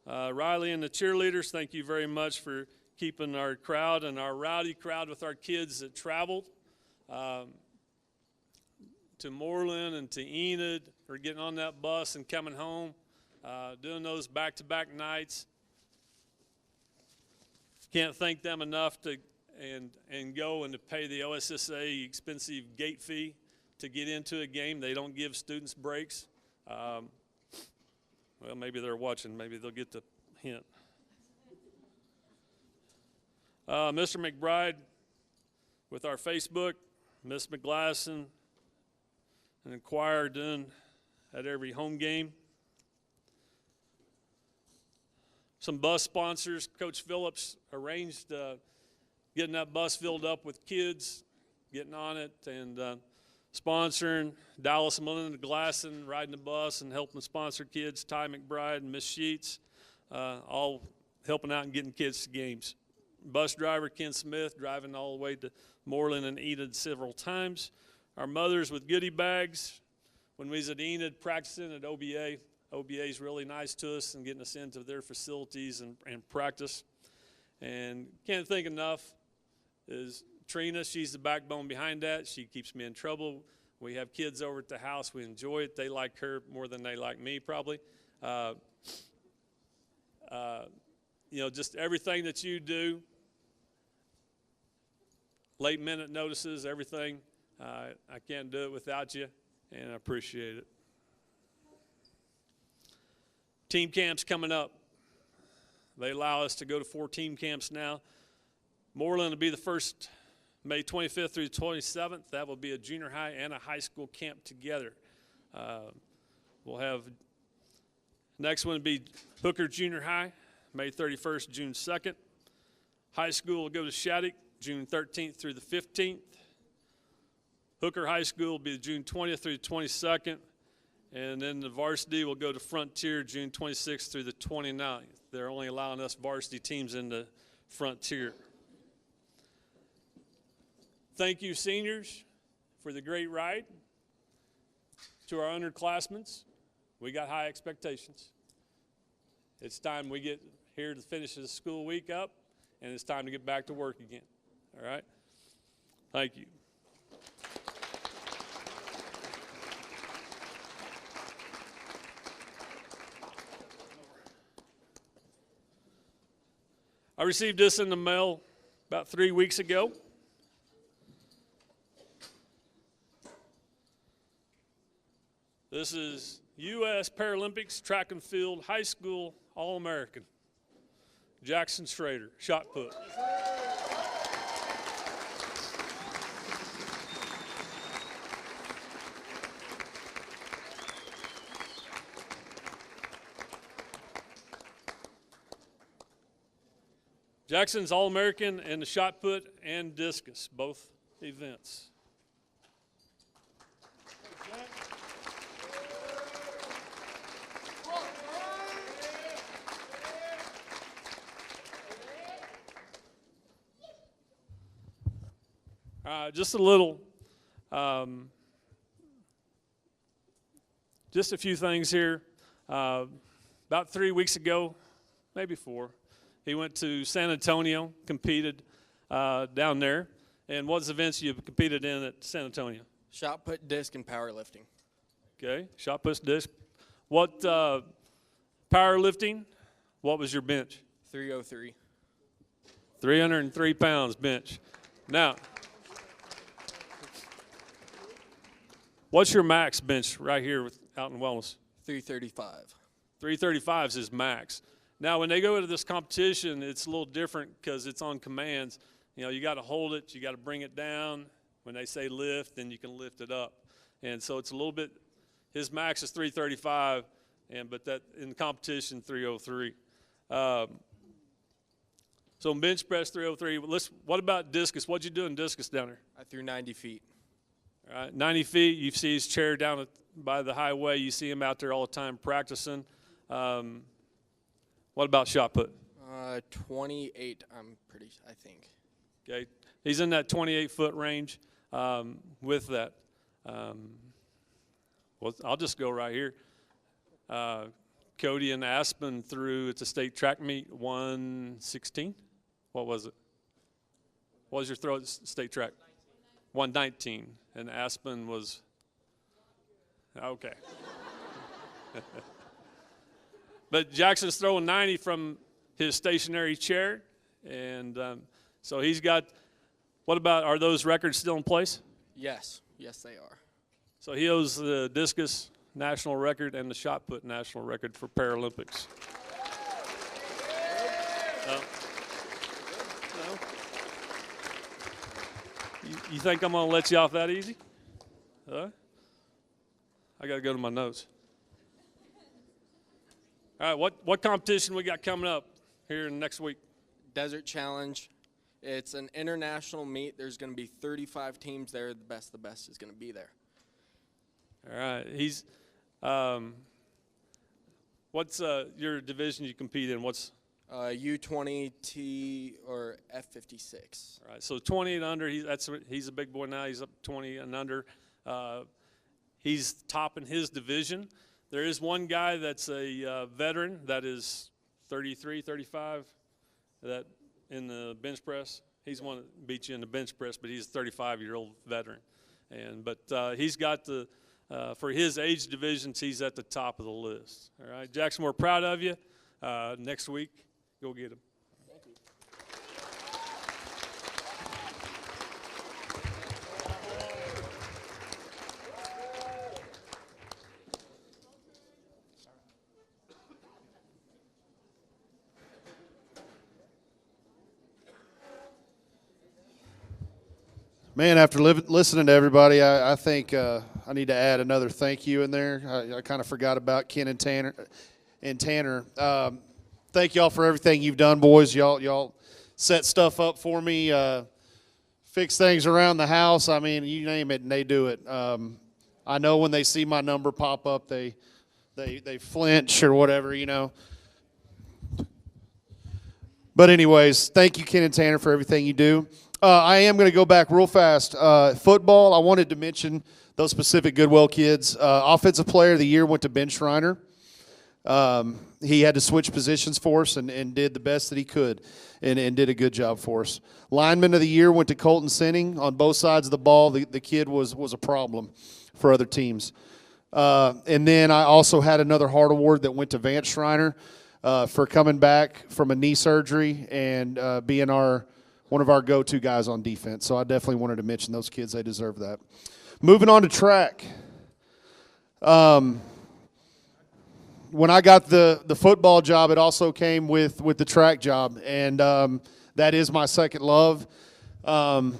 Riley and the cheerleaders, thank you very much for keeping our crowd and our rowdy crowd with our kids that traveled to Moreland and to Enid, or getting on that bus and coming home. Doing those back-to-back nights. Can't thank them enough to go and to pay the OSSA expensive gate fee to get into a game. They don't give students breaks. Well, maybe they're watching. Maybe they'll get the hint. Mr. McBride with our Facebook, Miss McGlasson, and the choir doing at every home game. Some bus sponsors. Coach Phillips arranged getting that bus filled up with kids, getting on it, and sponsoring. Dallas and Melinda Glasson riding the bus and helping sponsor kids. Ty McBride and Miss Sheets, all helping out and getting kids to games. Bus driver Ken Smith driving all the way to Moreland and Enid several times. Our mothers with goodie bags. When we was at Enid practicing at OBA, OBA is really nice to us and getting us into their facilities and practice. And can't think enough is Trina. She's the backbone behind that. She keeps me in trouble. We have kids over at the house. We enjoy it. They like her more than they like me, probably. Just everything that you do, late minute notices, everything. I can't do it without you, and I appreciate it. Team camps coming up. They allow us to go to 4 team camps now. Moreland will be the first, May 25th through the 27th. That will be a junior high and a high school camp together. We'll have, next one will be Hooker Junior High, May 31st, June 2nd. High school will go to Shattuck, June 13th through the 15th. Hooker High School will be June 20th through the 22nd. And then the varsity will go to Frontier June 26th through the 29th. They're only allowing us varsity teams in the Frontier. Thank you, seniors, for the great ride. To our underclassmen, we got high expectations. It's time we get here to finish the school week up, and it's time to get back to work again. All right? Thank you. I received this in the mail about 3 weeks ago. This is U.S. Paralympics Track and Field High School All-American, Jackson Schrader, shot put. Jackson's All-American in the shot put and discus, both events. Just a little, just a few things here. About 3 weeks ago, maybe 4, he went to San Antonio, competed down there. And what events you competed in at San Antonio? Shot put, disc, and powerlifting. Okay, shot put, disc. What powerlifting? What was your bench? 303. 303 pounds bench. Now, what's your max bench right here out in Wellness? 335. 335 is his max. Now, when they go into this competition, it's a little different because it's on commands. You know, you got to hold it, you got to bring it down. When they say lift, then you can lift it up. And so it's a little bit, his max is 335, but that in competition, 303. So bench press 303. What about discus? What'd you do in discus down there? I threw 90 feet. All right, 90 feet. You see his chair down by the highway. You see him out there all the time practicing. What about shot put? 28, I think. Okay, he's in that 28-foot range with that. Well, I'll just go right here. Cody and Aspen threw, it's a state track meet, 116. What was it? What was your throw at state track? 119. And Aspen was, okay. But Jackson's throwing 90 from his stationary chair. And so he's got, what about, are those records still in place? Yes, yes they are. So he owes the discus national record and the shot put national record for Paralympics. No. You think I'm going to let you off that easy? I got to go to my notes. All right, what competition we got coming up here next week? Desert Challenge. It's an international meet. There's going to be 35 teams there. The best is going to be there. All right. He's what's your division you compete in? What's U20 T or F56. All right. So 20 and under. He's a big boy now. He's up 20 and under. He's top in his division. There is one guy that's a veteran that is 33, 35. That in the bench press. He's one that beat you in the bench press, but he's a 35-year-old veteran. But he's got the for his age divisions, he's at the top of the list. All right, Jackson, we're proud of you. Next week, go get him. Thank you. Man, after listening to everybody, I think I need to add another thank you in there. I kind of forgot about Ken and Tanner. Thank y'all for everything you've done, boys. Y'all set stuff up for me, fix things around the house. I mean, you name it, and they do it. I know when they see my number pop up, they flinch or whatever, you know. But anyways, thank you, Ken and Tanner, for everything you do. I am going to go back real fast. Football, I wanted to mention those Pacific Goodwell kids. Offensive Player of the Year went to Ben Schreiner. He had to switch positions for us and did the best that he could and did a good job for us. Lineman of the Year went to Colton Sinning. On both sides of the ball, the kid was a problem for other teams. And then I also had another Hart Award that went to Vance Schreiner for coming back from a knee surgery and being one of our go-to guys on defense. So I definitely wanted to mention those kids. They deserve that. Moving on to track. When I got the football job, it also came with the track job, and that is my second love. I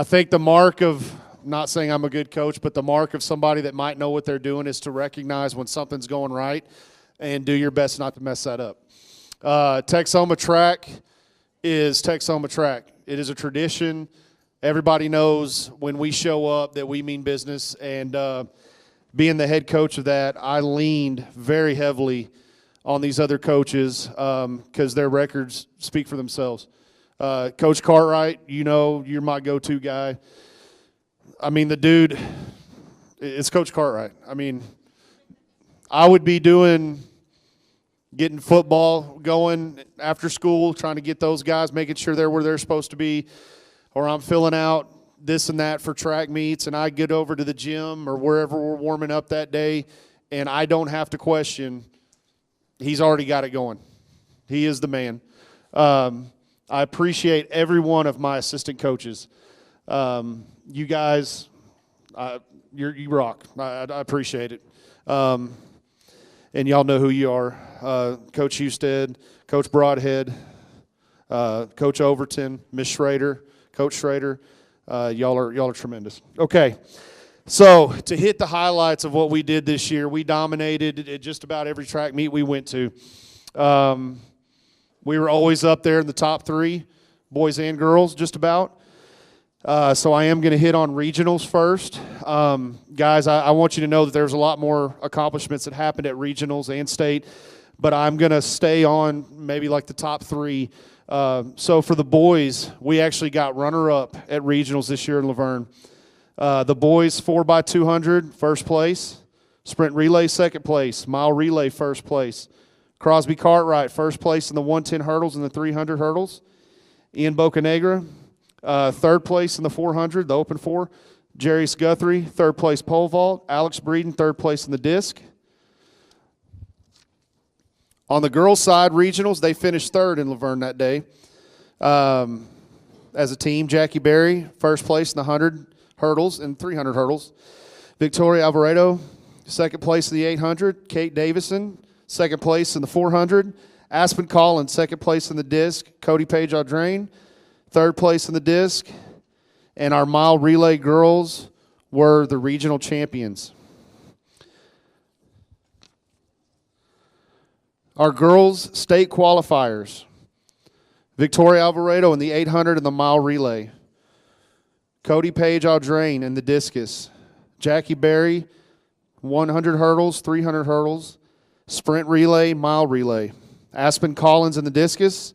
think the mark of, not saying I'm a good coach, but the mark of somebody that might know what they're doing is to recognize when something's going right and do your best not to mess that up. Texhoma track is Texhoma track. It is a tradition. Everybody knows when we show up that we mean business, and being the head coach of that, I leaned very heavily on these other coaches because their records speak for themselves. Coach Cartwright, you know, you're my go-to guy. I mean, the dude, it's Coach Cartwright. I mean, I would be getting football going after school, trying to get those guys, making sure they're where they're supposed to be, or I'm filling out this and that for track meets, and I get over to the gym or wherever we're warming up that day, and I don't have to question. He's already got it going. He is the man. I appreciate every one of my assistant coaches. You guys, you rock. I appreciate it. And y'all know who you are. Coach Husted, Coach Broadhead, Coach Overton, Miss Schrader, Coach Schrader. Y'all are tremendous. Okay, so to hit the highlights of what we did this year, we dominated at just about every track meet we went to. We were always up there in the top 3, boys and girls, just about. So I am going to hit on regionals first. Guys, I want you to know that there's a lot more accomplishments that happened at regionals and state, but I'm going to stay on maybe like the top 3. So for the boys, we actually got runner-up at regionals this year in Laverne. The boys 4x200, first place. Sprint relay, second place. Mile relay, first place. Crosby Cartwright, first place in the 110 hurdles and the 300 hurdles. Ian Bocanegra, third place in the 400, the open 4. Jarius Guthrie, third place pole vault. Alex Breeden, third place in the disc. On the girls' side, regionals, they finished third in Laverne that day. As a team, Jackie Berry, first place in the 100 hurdles and 300 hurdles. Victoria Alvarado, second place in the 800. Kate Davidson, second place in the 400. Aspen Collins, second place in the disc. Cody Page Audrain, third place in the disc. And our mile relay girls were the regional champions. Our girls' state qualifiers. Victoria Alvarado in the 800 and the mile relay. Cody Page Audrain in the discus. Jackie Berry, 100 hurdles, 300 hurdles. Sprint relay, mile relay. Aspen Collins in the discus.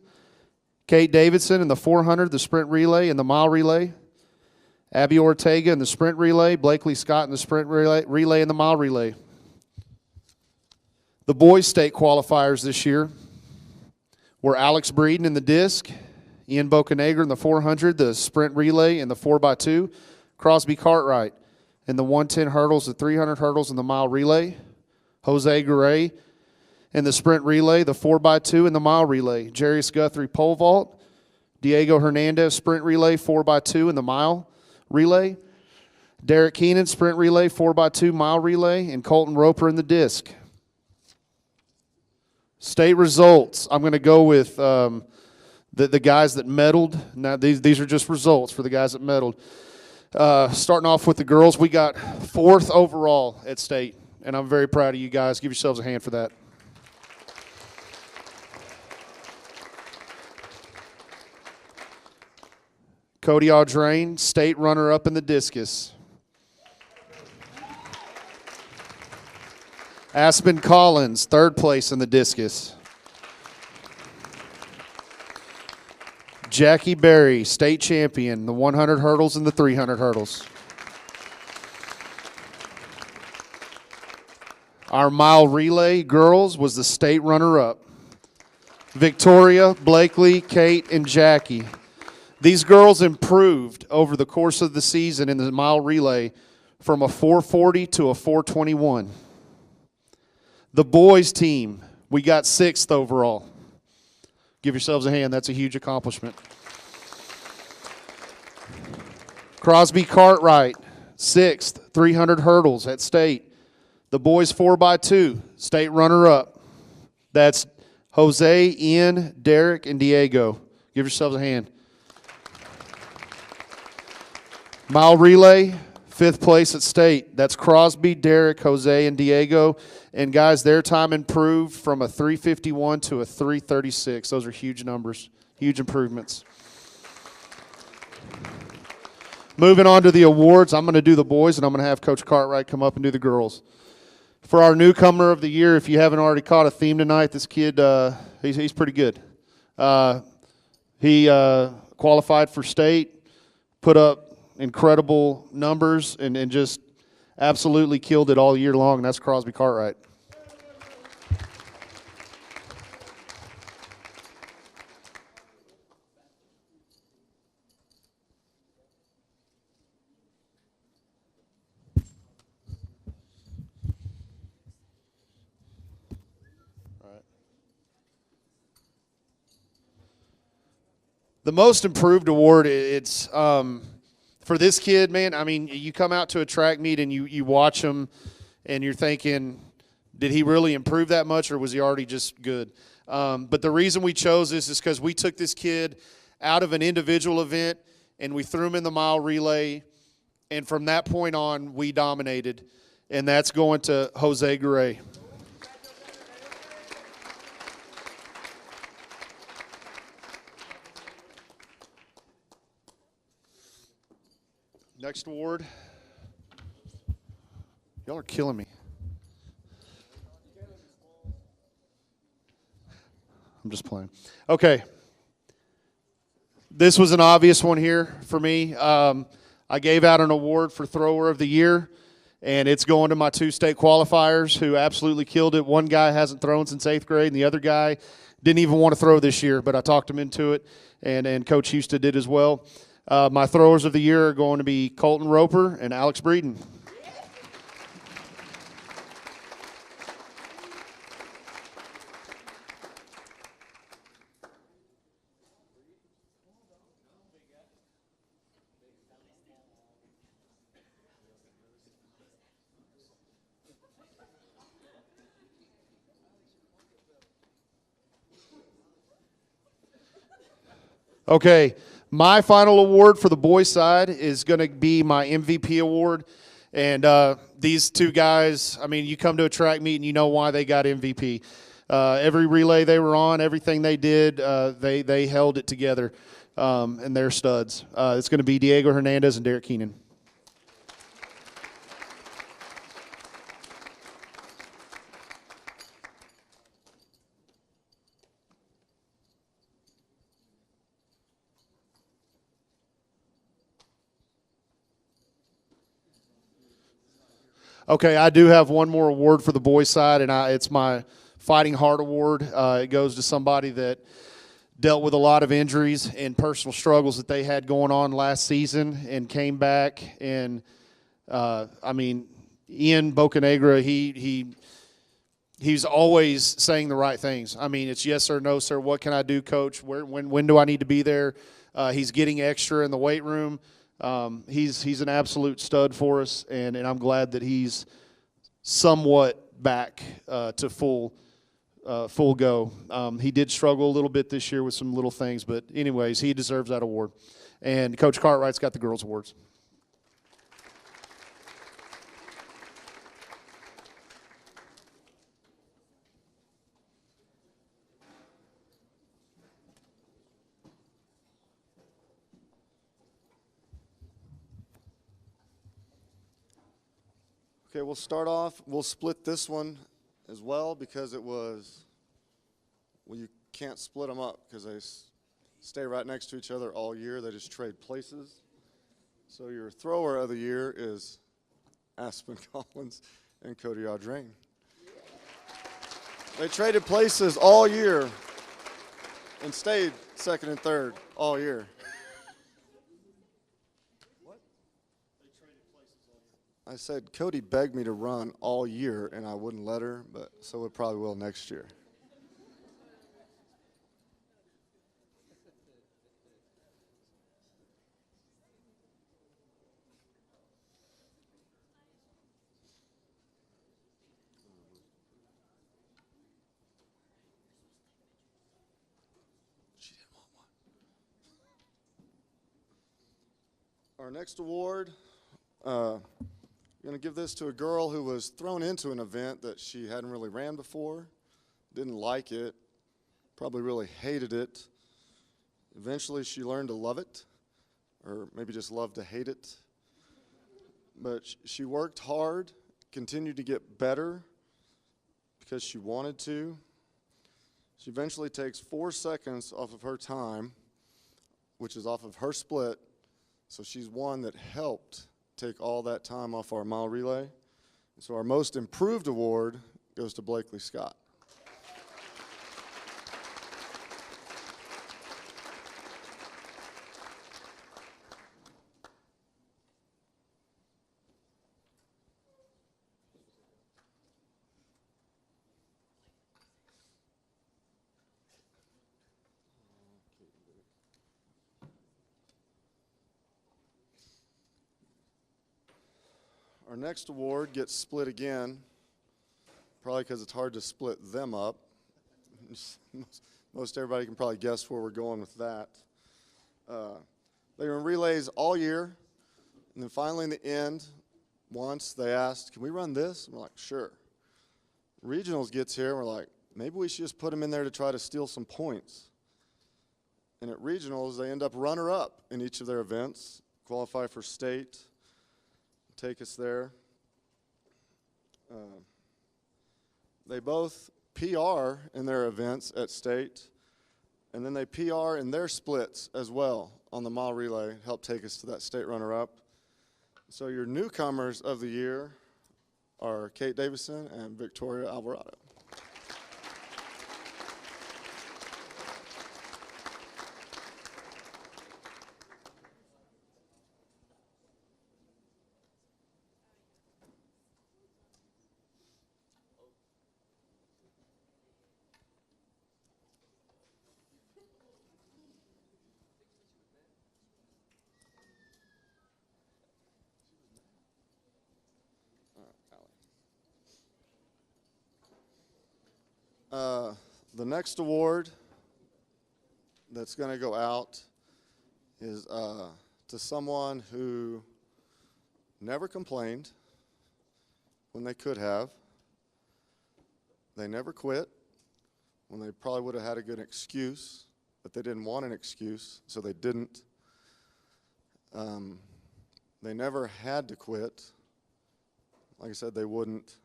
Kate Davidson in the 400, the sprint relay, and the mile relay. Abby Ortega in the sprint relay. Blakely Scott in the sprint relay and the mile relay. The boys' state qualifiers this year were Alex Breeden in the disc, Ian Bocanegra in the 400, the sprint relay, and the 4x2. Crosby Cartwright in the 110 hurdles, the 300 hurdles, and the mile relay. Jose Garay in the sprint relay, the 4x2, and the mile relay. Jarius Guthrie pole vault. Diego Hernandez sprint relay, 4x2, and the mile relay. Derek Keenan sprint relay, 4x2 mile relay, and Colton Roper in the disc. State results. I'm going to go with the guys that medaled. Now these are just results for the guys that medaled. Starting off with the girls, we got 4th overall at state, and I'm very proud of you guys. Give yourselves a hand for that. Cody Audrain, state runner-up in the discus. Aspen Collins, 3rd place in the discus. Jackie Berry, state champion, the 100 hurdles and the 300 hurdles. Our mile relay girls was the state runner-up. Victoria, Blakely, Kate, and Jackie. These girls improved over the course of the season in the mile relay from a 440 to a 421. The boys team, we got 6th overall. Give yourselves a hand. That's a huge accomplishment. Crosby Cartwright, 6th, 300 hurdles at state. The boys 4x2, state runner-up. That's Jose, Ian, Derek, and Diego. Give yourselves a hand. Mile relay, 5th place at state. That's Crosby, Derek, Jose, and Diego. And, guys, their time improved from a 351 to a 336. Those are huge numbers, huge improvements. Moving on to the awards, I'm going to do the boys, and I'm going to have Coach Cartwright come up and do the girls. For our newcomer of the year, if you haven't already caught a theme tonight, this kid, he's pretty good. He qualified for state, put up incredible numbers, and just absolutely killed it all year long, and that's Crosby Cartwright. The most improved award, it's for this kid, man. I mean, you come out to a track meet and you watch him and you're thinking, did he really improve that much or was he already just good? But the reason we chose this is because we took this kid out of an individual event and we threw him in the mile relay, and from that point on, we dominated, and that's going to Jose Garay. Next award. Y'all are killing me. I'm just playing. Okay. This was an obvious one here for me. I gave out an award for Thrower of the Year, and it's going to my 2 state qualifiers who absolutely killed it. One guy hasn't thrown since 8th grade, and the other guy didn't even want to throw this year, but I talked him into it, and Coach Houston did as well. My Throwers of the Year are going to be Colton Roper and Alex Breeden. Okay, my final award for the boys' side is going to be my MVP award. And these 2 guys, I mean, you come to a track meet and you know why they got MVP. Every relay they were on, everything they did, they held it together, and they're studs. It's going to be Diego Hernandez and Derek Keenan. Okay, I do have one more award for the boys' side, and it's my Fighting Heart Award. It goes to somebody that dealt with a lot of injuries and personal struggles that they had going on last season and came back. And, I mean, Ian Bocanegra, he's always saying the right things. I mean, it's yes or no, sir. What can I do, Coach? When do I need to be there? He's getting extra in the weight room. He's an absolute stud for us, and I'm glad that he's somewhat back to full go. He did struggle a little bit this year with some little things, but anyways, he deserves that award. And Coach Cartwright's got the girls' awards. Okay, we'll start off. We'll split this one as well because it was, well, you can't split them up because they stay right next to each other all year. They just trade places. So your Thrower of the Year is Aspen Collins and Cody Audrain. They traded places all year and stayed second and third all year. I said Cody begged me to run all year, and I wouldn't let her, but so it probably will next year. She didn't want one. Our next award. Going to give this to a girl who was thrown into an event that she hadn't really ran before, didn't like it, probably really hated it. Eventually she learned to love it, or maybe just loved to hate it. But she worked hard, continued to get better because she wanted to. She eventually takes 4 seconds off of her time which is off of her split. So she's one that helped take all that time off our mile relay. So our most improved award goes to Blakely Scott. Our next award gets split again, probably because it's hard to split them up. Most everybody can probably guess where we're going with that. They were in relays all year, and then finally in the end, once they asked, can we run this? And we're like, sure. Regionals gets here, and we're like, maybe we should just put them in there to try to steal some points. And at regionals, they end up runner-up in each of their events, qualify for state, take us there. They both PR in their events at state, and then they PR in their splits as well on the mile relay, help take us to that state runner-up. So your newcomers of the year are Kate Davidson and Victoria Alvarado. The next award that's going to go out is to someone who never complained when they could have. They never quit when they probably would have had a good excuse, but they didn't want an excuse, so they didn't. They never had to quit. Like I said, they wouldn't.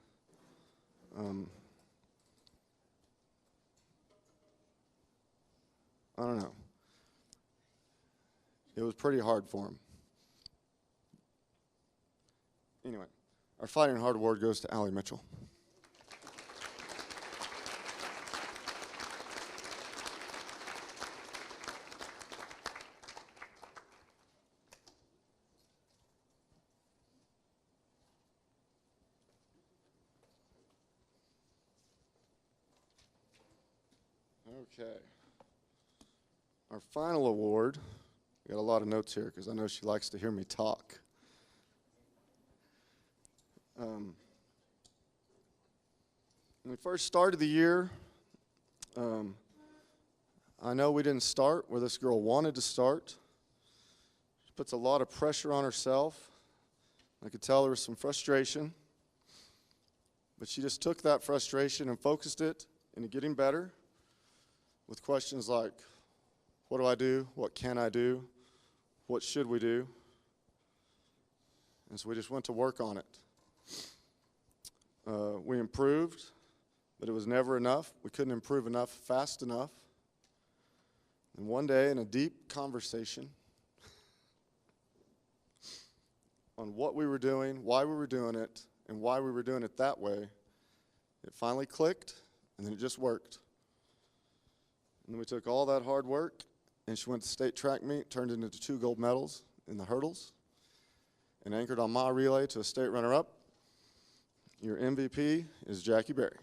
I don't know. It was pretty hard for him. Anyway, our Fighting Hard award goes to Allie Mitchell. Okay. Our final award, I got a lot of notes here because I know she likes to hear me talk. When we first started the year, I know we didn't start where this girl wanted to start. She puts a lot of pressure on herself. I could tell there was some frustration, but she just took that frustration and focused it into getting better with questions like, what do I do? What can I do? What should we do? And so we just went to work on it. We improved, but it was never enough. We couldn't improve enough fast enough. And one day in a deep conversation on what we were doing, why we were doing it, and why we were doing it that way, it finally clicked, and then it just worked. And then we took all that hard work, and she went to state track meet, turned it into 2 gold medals in the hurdles, and anchored on mile relay to a state runner-up. Your MVP is Jackie Berry.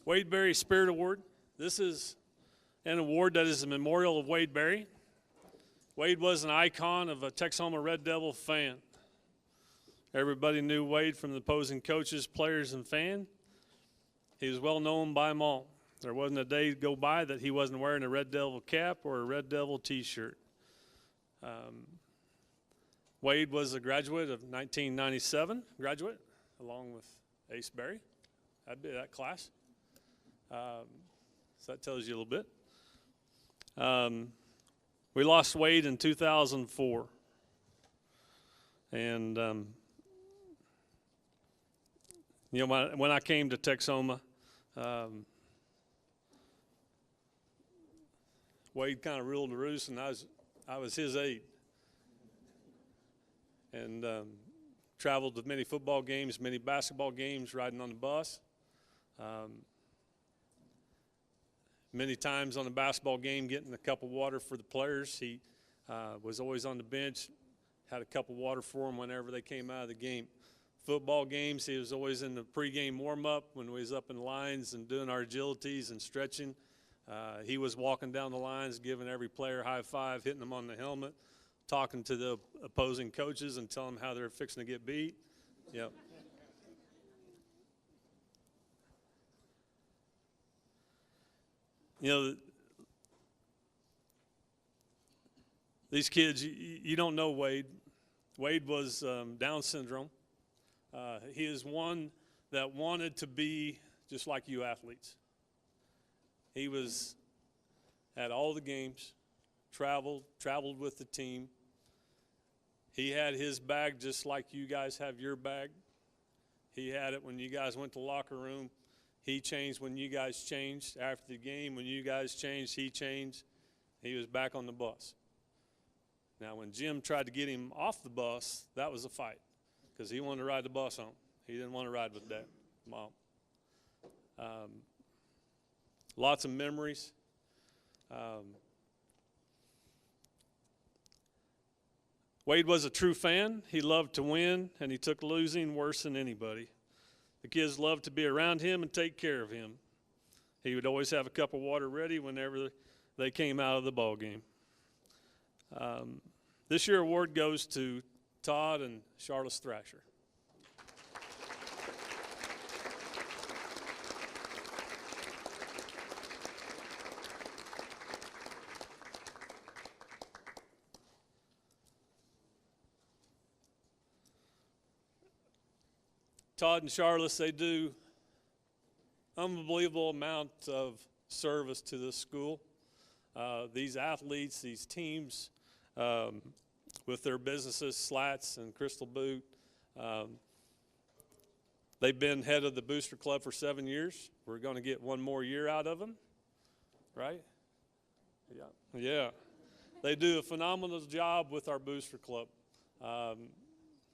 Wade Berry Spirit Award. This is an award that is a memorial of Wade Berry. Wade was an icon of a Texhoma Red Devil fan. Everybody knew Wade from the opposing coaches, players, and fans. He was well known by them all. There wasn't a day go by that he wasn't wearing a Red Devil cap or a Red Devil t-shirt. Wade was a graduate of 1997, along with Ace Berry. That'd be that class. So that tells you a little bit. We lost Wade in 2004. And, you know, when I came to Texhoma, Wade kind of ruled the roost, and I was his aide. And traveled to many football games, many basketball games, riding on the bus. Many times on a basketball game, getting a cup of water for the players. He was always on the bench, had a cup of water for them whenever they came out of the game. Football games, he was always in the pregame warm-up when we was up in lines and doing our agilities and stretching. He was walking down the lines, giving every player a high five, hitting them on the helmet, talking to the opposing coaches and telling them how they're fixing to get beat. Yep. You know, these kids, you don't know Wade. Wade was Down syndrome. He is one that wanted to be just like you athletes. He was at all the games, traveled with the team. He had his bag just like you guys have your bag. He had it when you guys went to the locker room. He changed when you guys changed. After the game, when you guys changed, he changed. He was back on the bus. Now, when Jim tried to get him off the bus, that was a fight because he wanted to ride the bus home. He didn't want to ride with Dad, Mom. Lots of memories. Wade was a true fan. He loved to win, and he took losing worse than anybody. The kids loved to be around him and take care of him. He would always have a cup of water ready whenever they came out of the ball game. This year's award goes to Todd and Charlotte Thrasher. Todd and Charlotte, they do unbelievable amount of service to this school. These athletes, these teams, with their businesses, Slats and Crystal Boot, they've been head of the Booster Club for 7 years. We're going to get one more year out of them, right? Yeah. They do a phenomenal job with our Booster Club.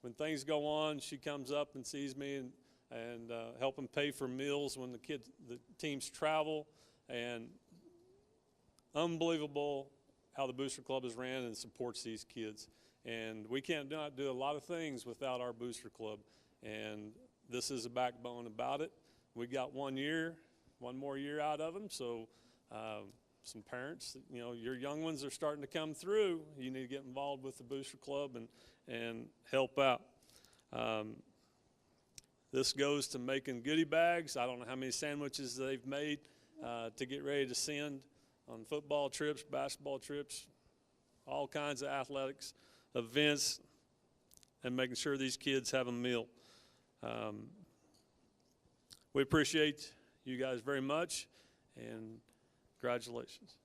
When things go on, she comes up and sees me and help them pay for meals when the teams travel. And unbelievable how the Booster Club is ran and supports these kids. And we can't not do a lot of things without our Booster Club. And this is a backbone about it. We got 1 year, one more year out of them. So some parents, you know, your young ones are starting to come through. You need to get involved with the Booster Club and help out. This goes to making goodie bags. I don't know how many sandwiches they've made to get ready to send on football trips, basketball trips, all kinds of athletics, events, and making sure these kids have a meal. We appreciate you guys very much, and congratulations.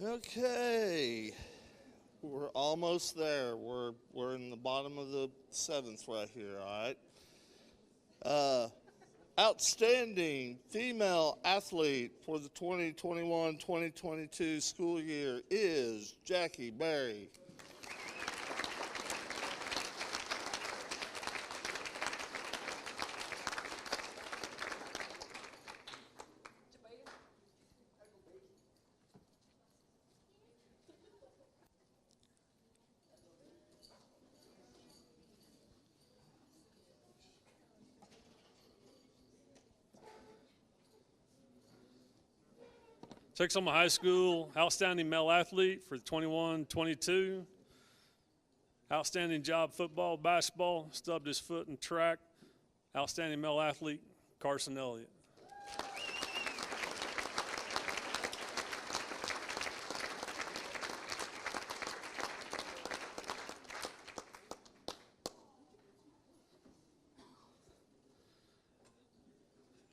Okay, we're almost there. We're in the bottom of the seventh right here, all right? Outstanding female athlete for the 2021-2022 school year is Jackie Berry. Texhoma High School Outstanding Male Athlete for 21-22. Outstanding job football, basketball, stubbed his foot in track. Outstanding male athlete, Carson Elliott.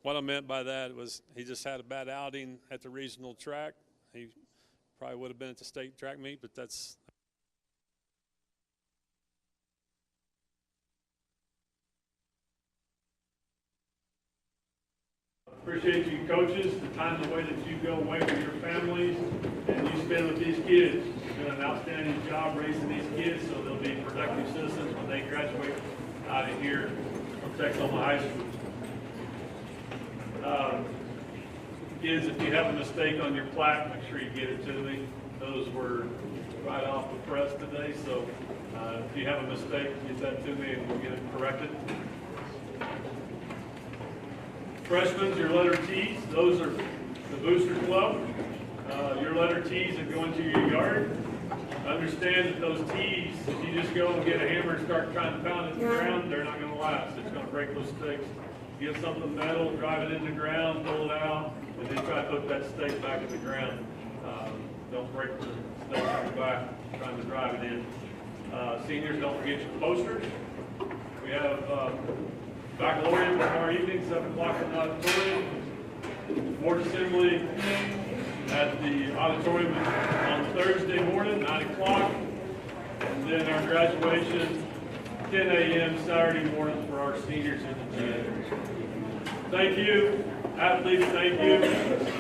What I meant by that was he just had a bad outing at the regional track. He probably would have been at the state track meet, but that's appreciate you coaches, the time and the way that you go away with your families and you spend with these kids. You're doing an outstanding job raising these kids so they'll be productive citizens when they graduate out of here from Texhoma High School. Kids, if you have a mistake on your plaque, make sure you get it to me. Those were right off the press today, so if you have a mistake, get that to me and we'll get it corrected. Freshmen, your letter T's, those are the Booster Club. Your letter T's that go into your yard. Understand that those T's, if you just go and get a hammer and start trying to pound it in the ground, they're not going to last. It's going to break those stakes. Get something metal, drive it in the ground, pull it out, and then try to put that stake back in the ground. Don't break the stake on your back trying to drive it in. Seniors, don't forget your posters. We have baccalaureate tomorrow evening, 7 o'clock in the auditorium. Board assembly at the auditorium on Thursday morning, 9 o'clock. And then our graduation, 10 a.m. Saturday morning for our seniors in the gym. Thank you. Athletes, thank you.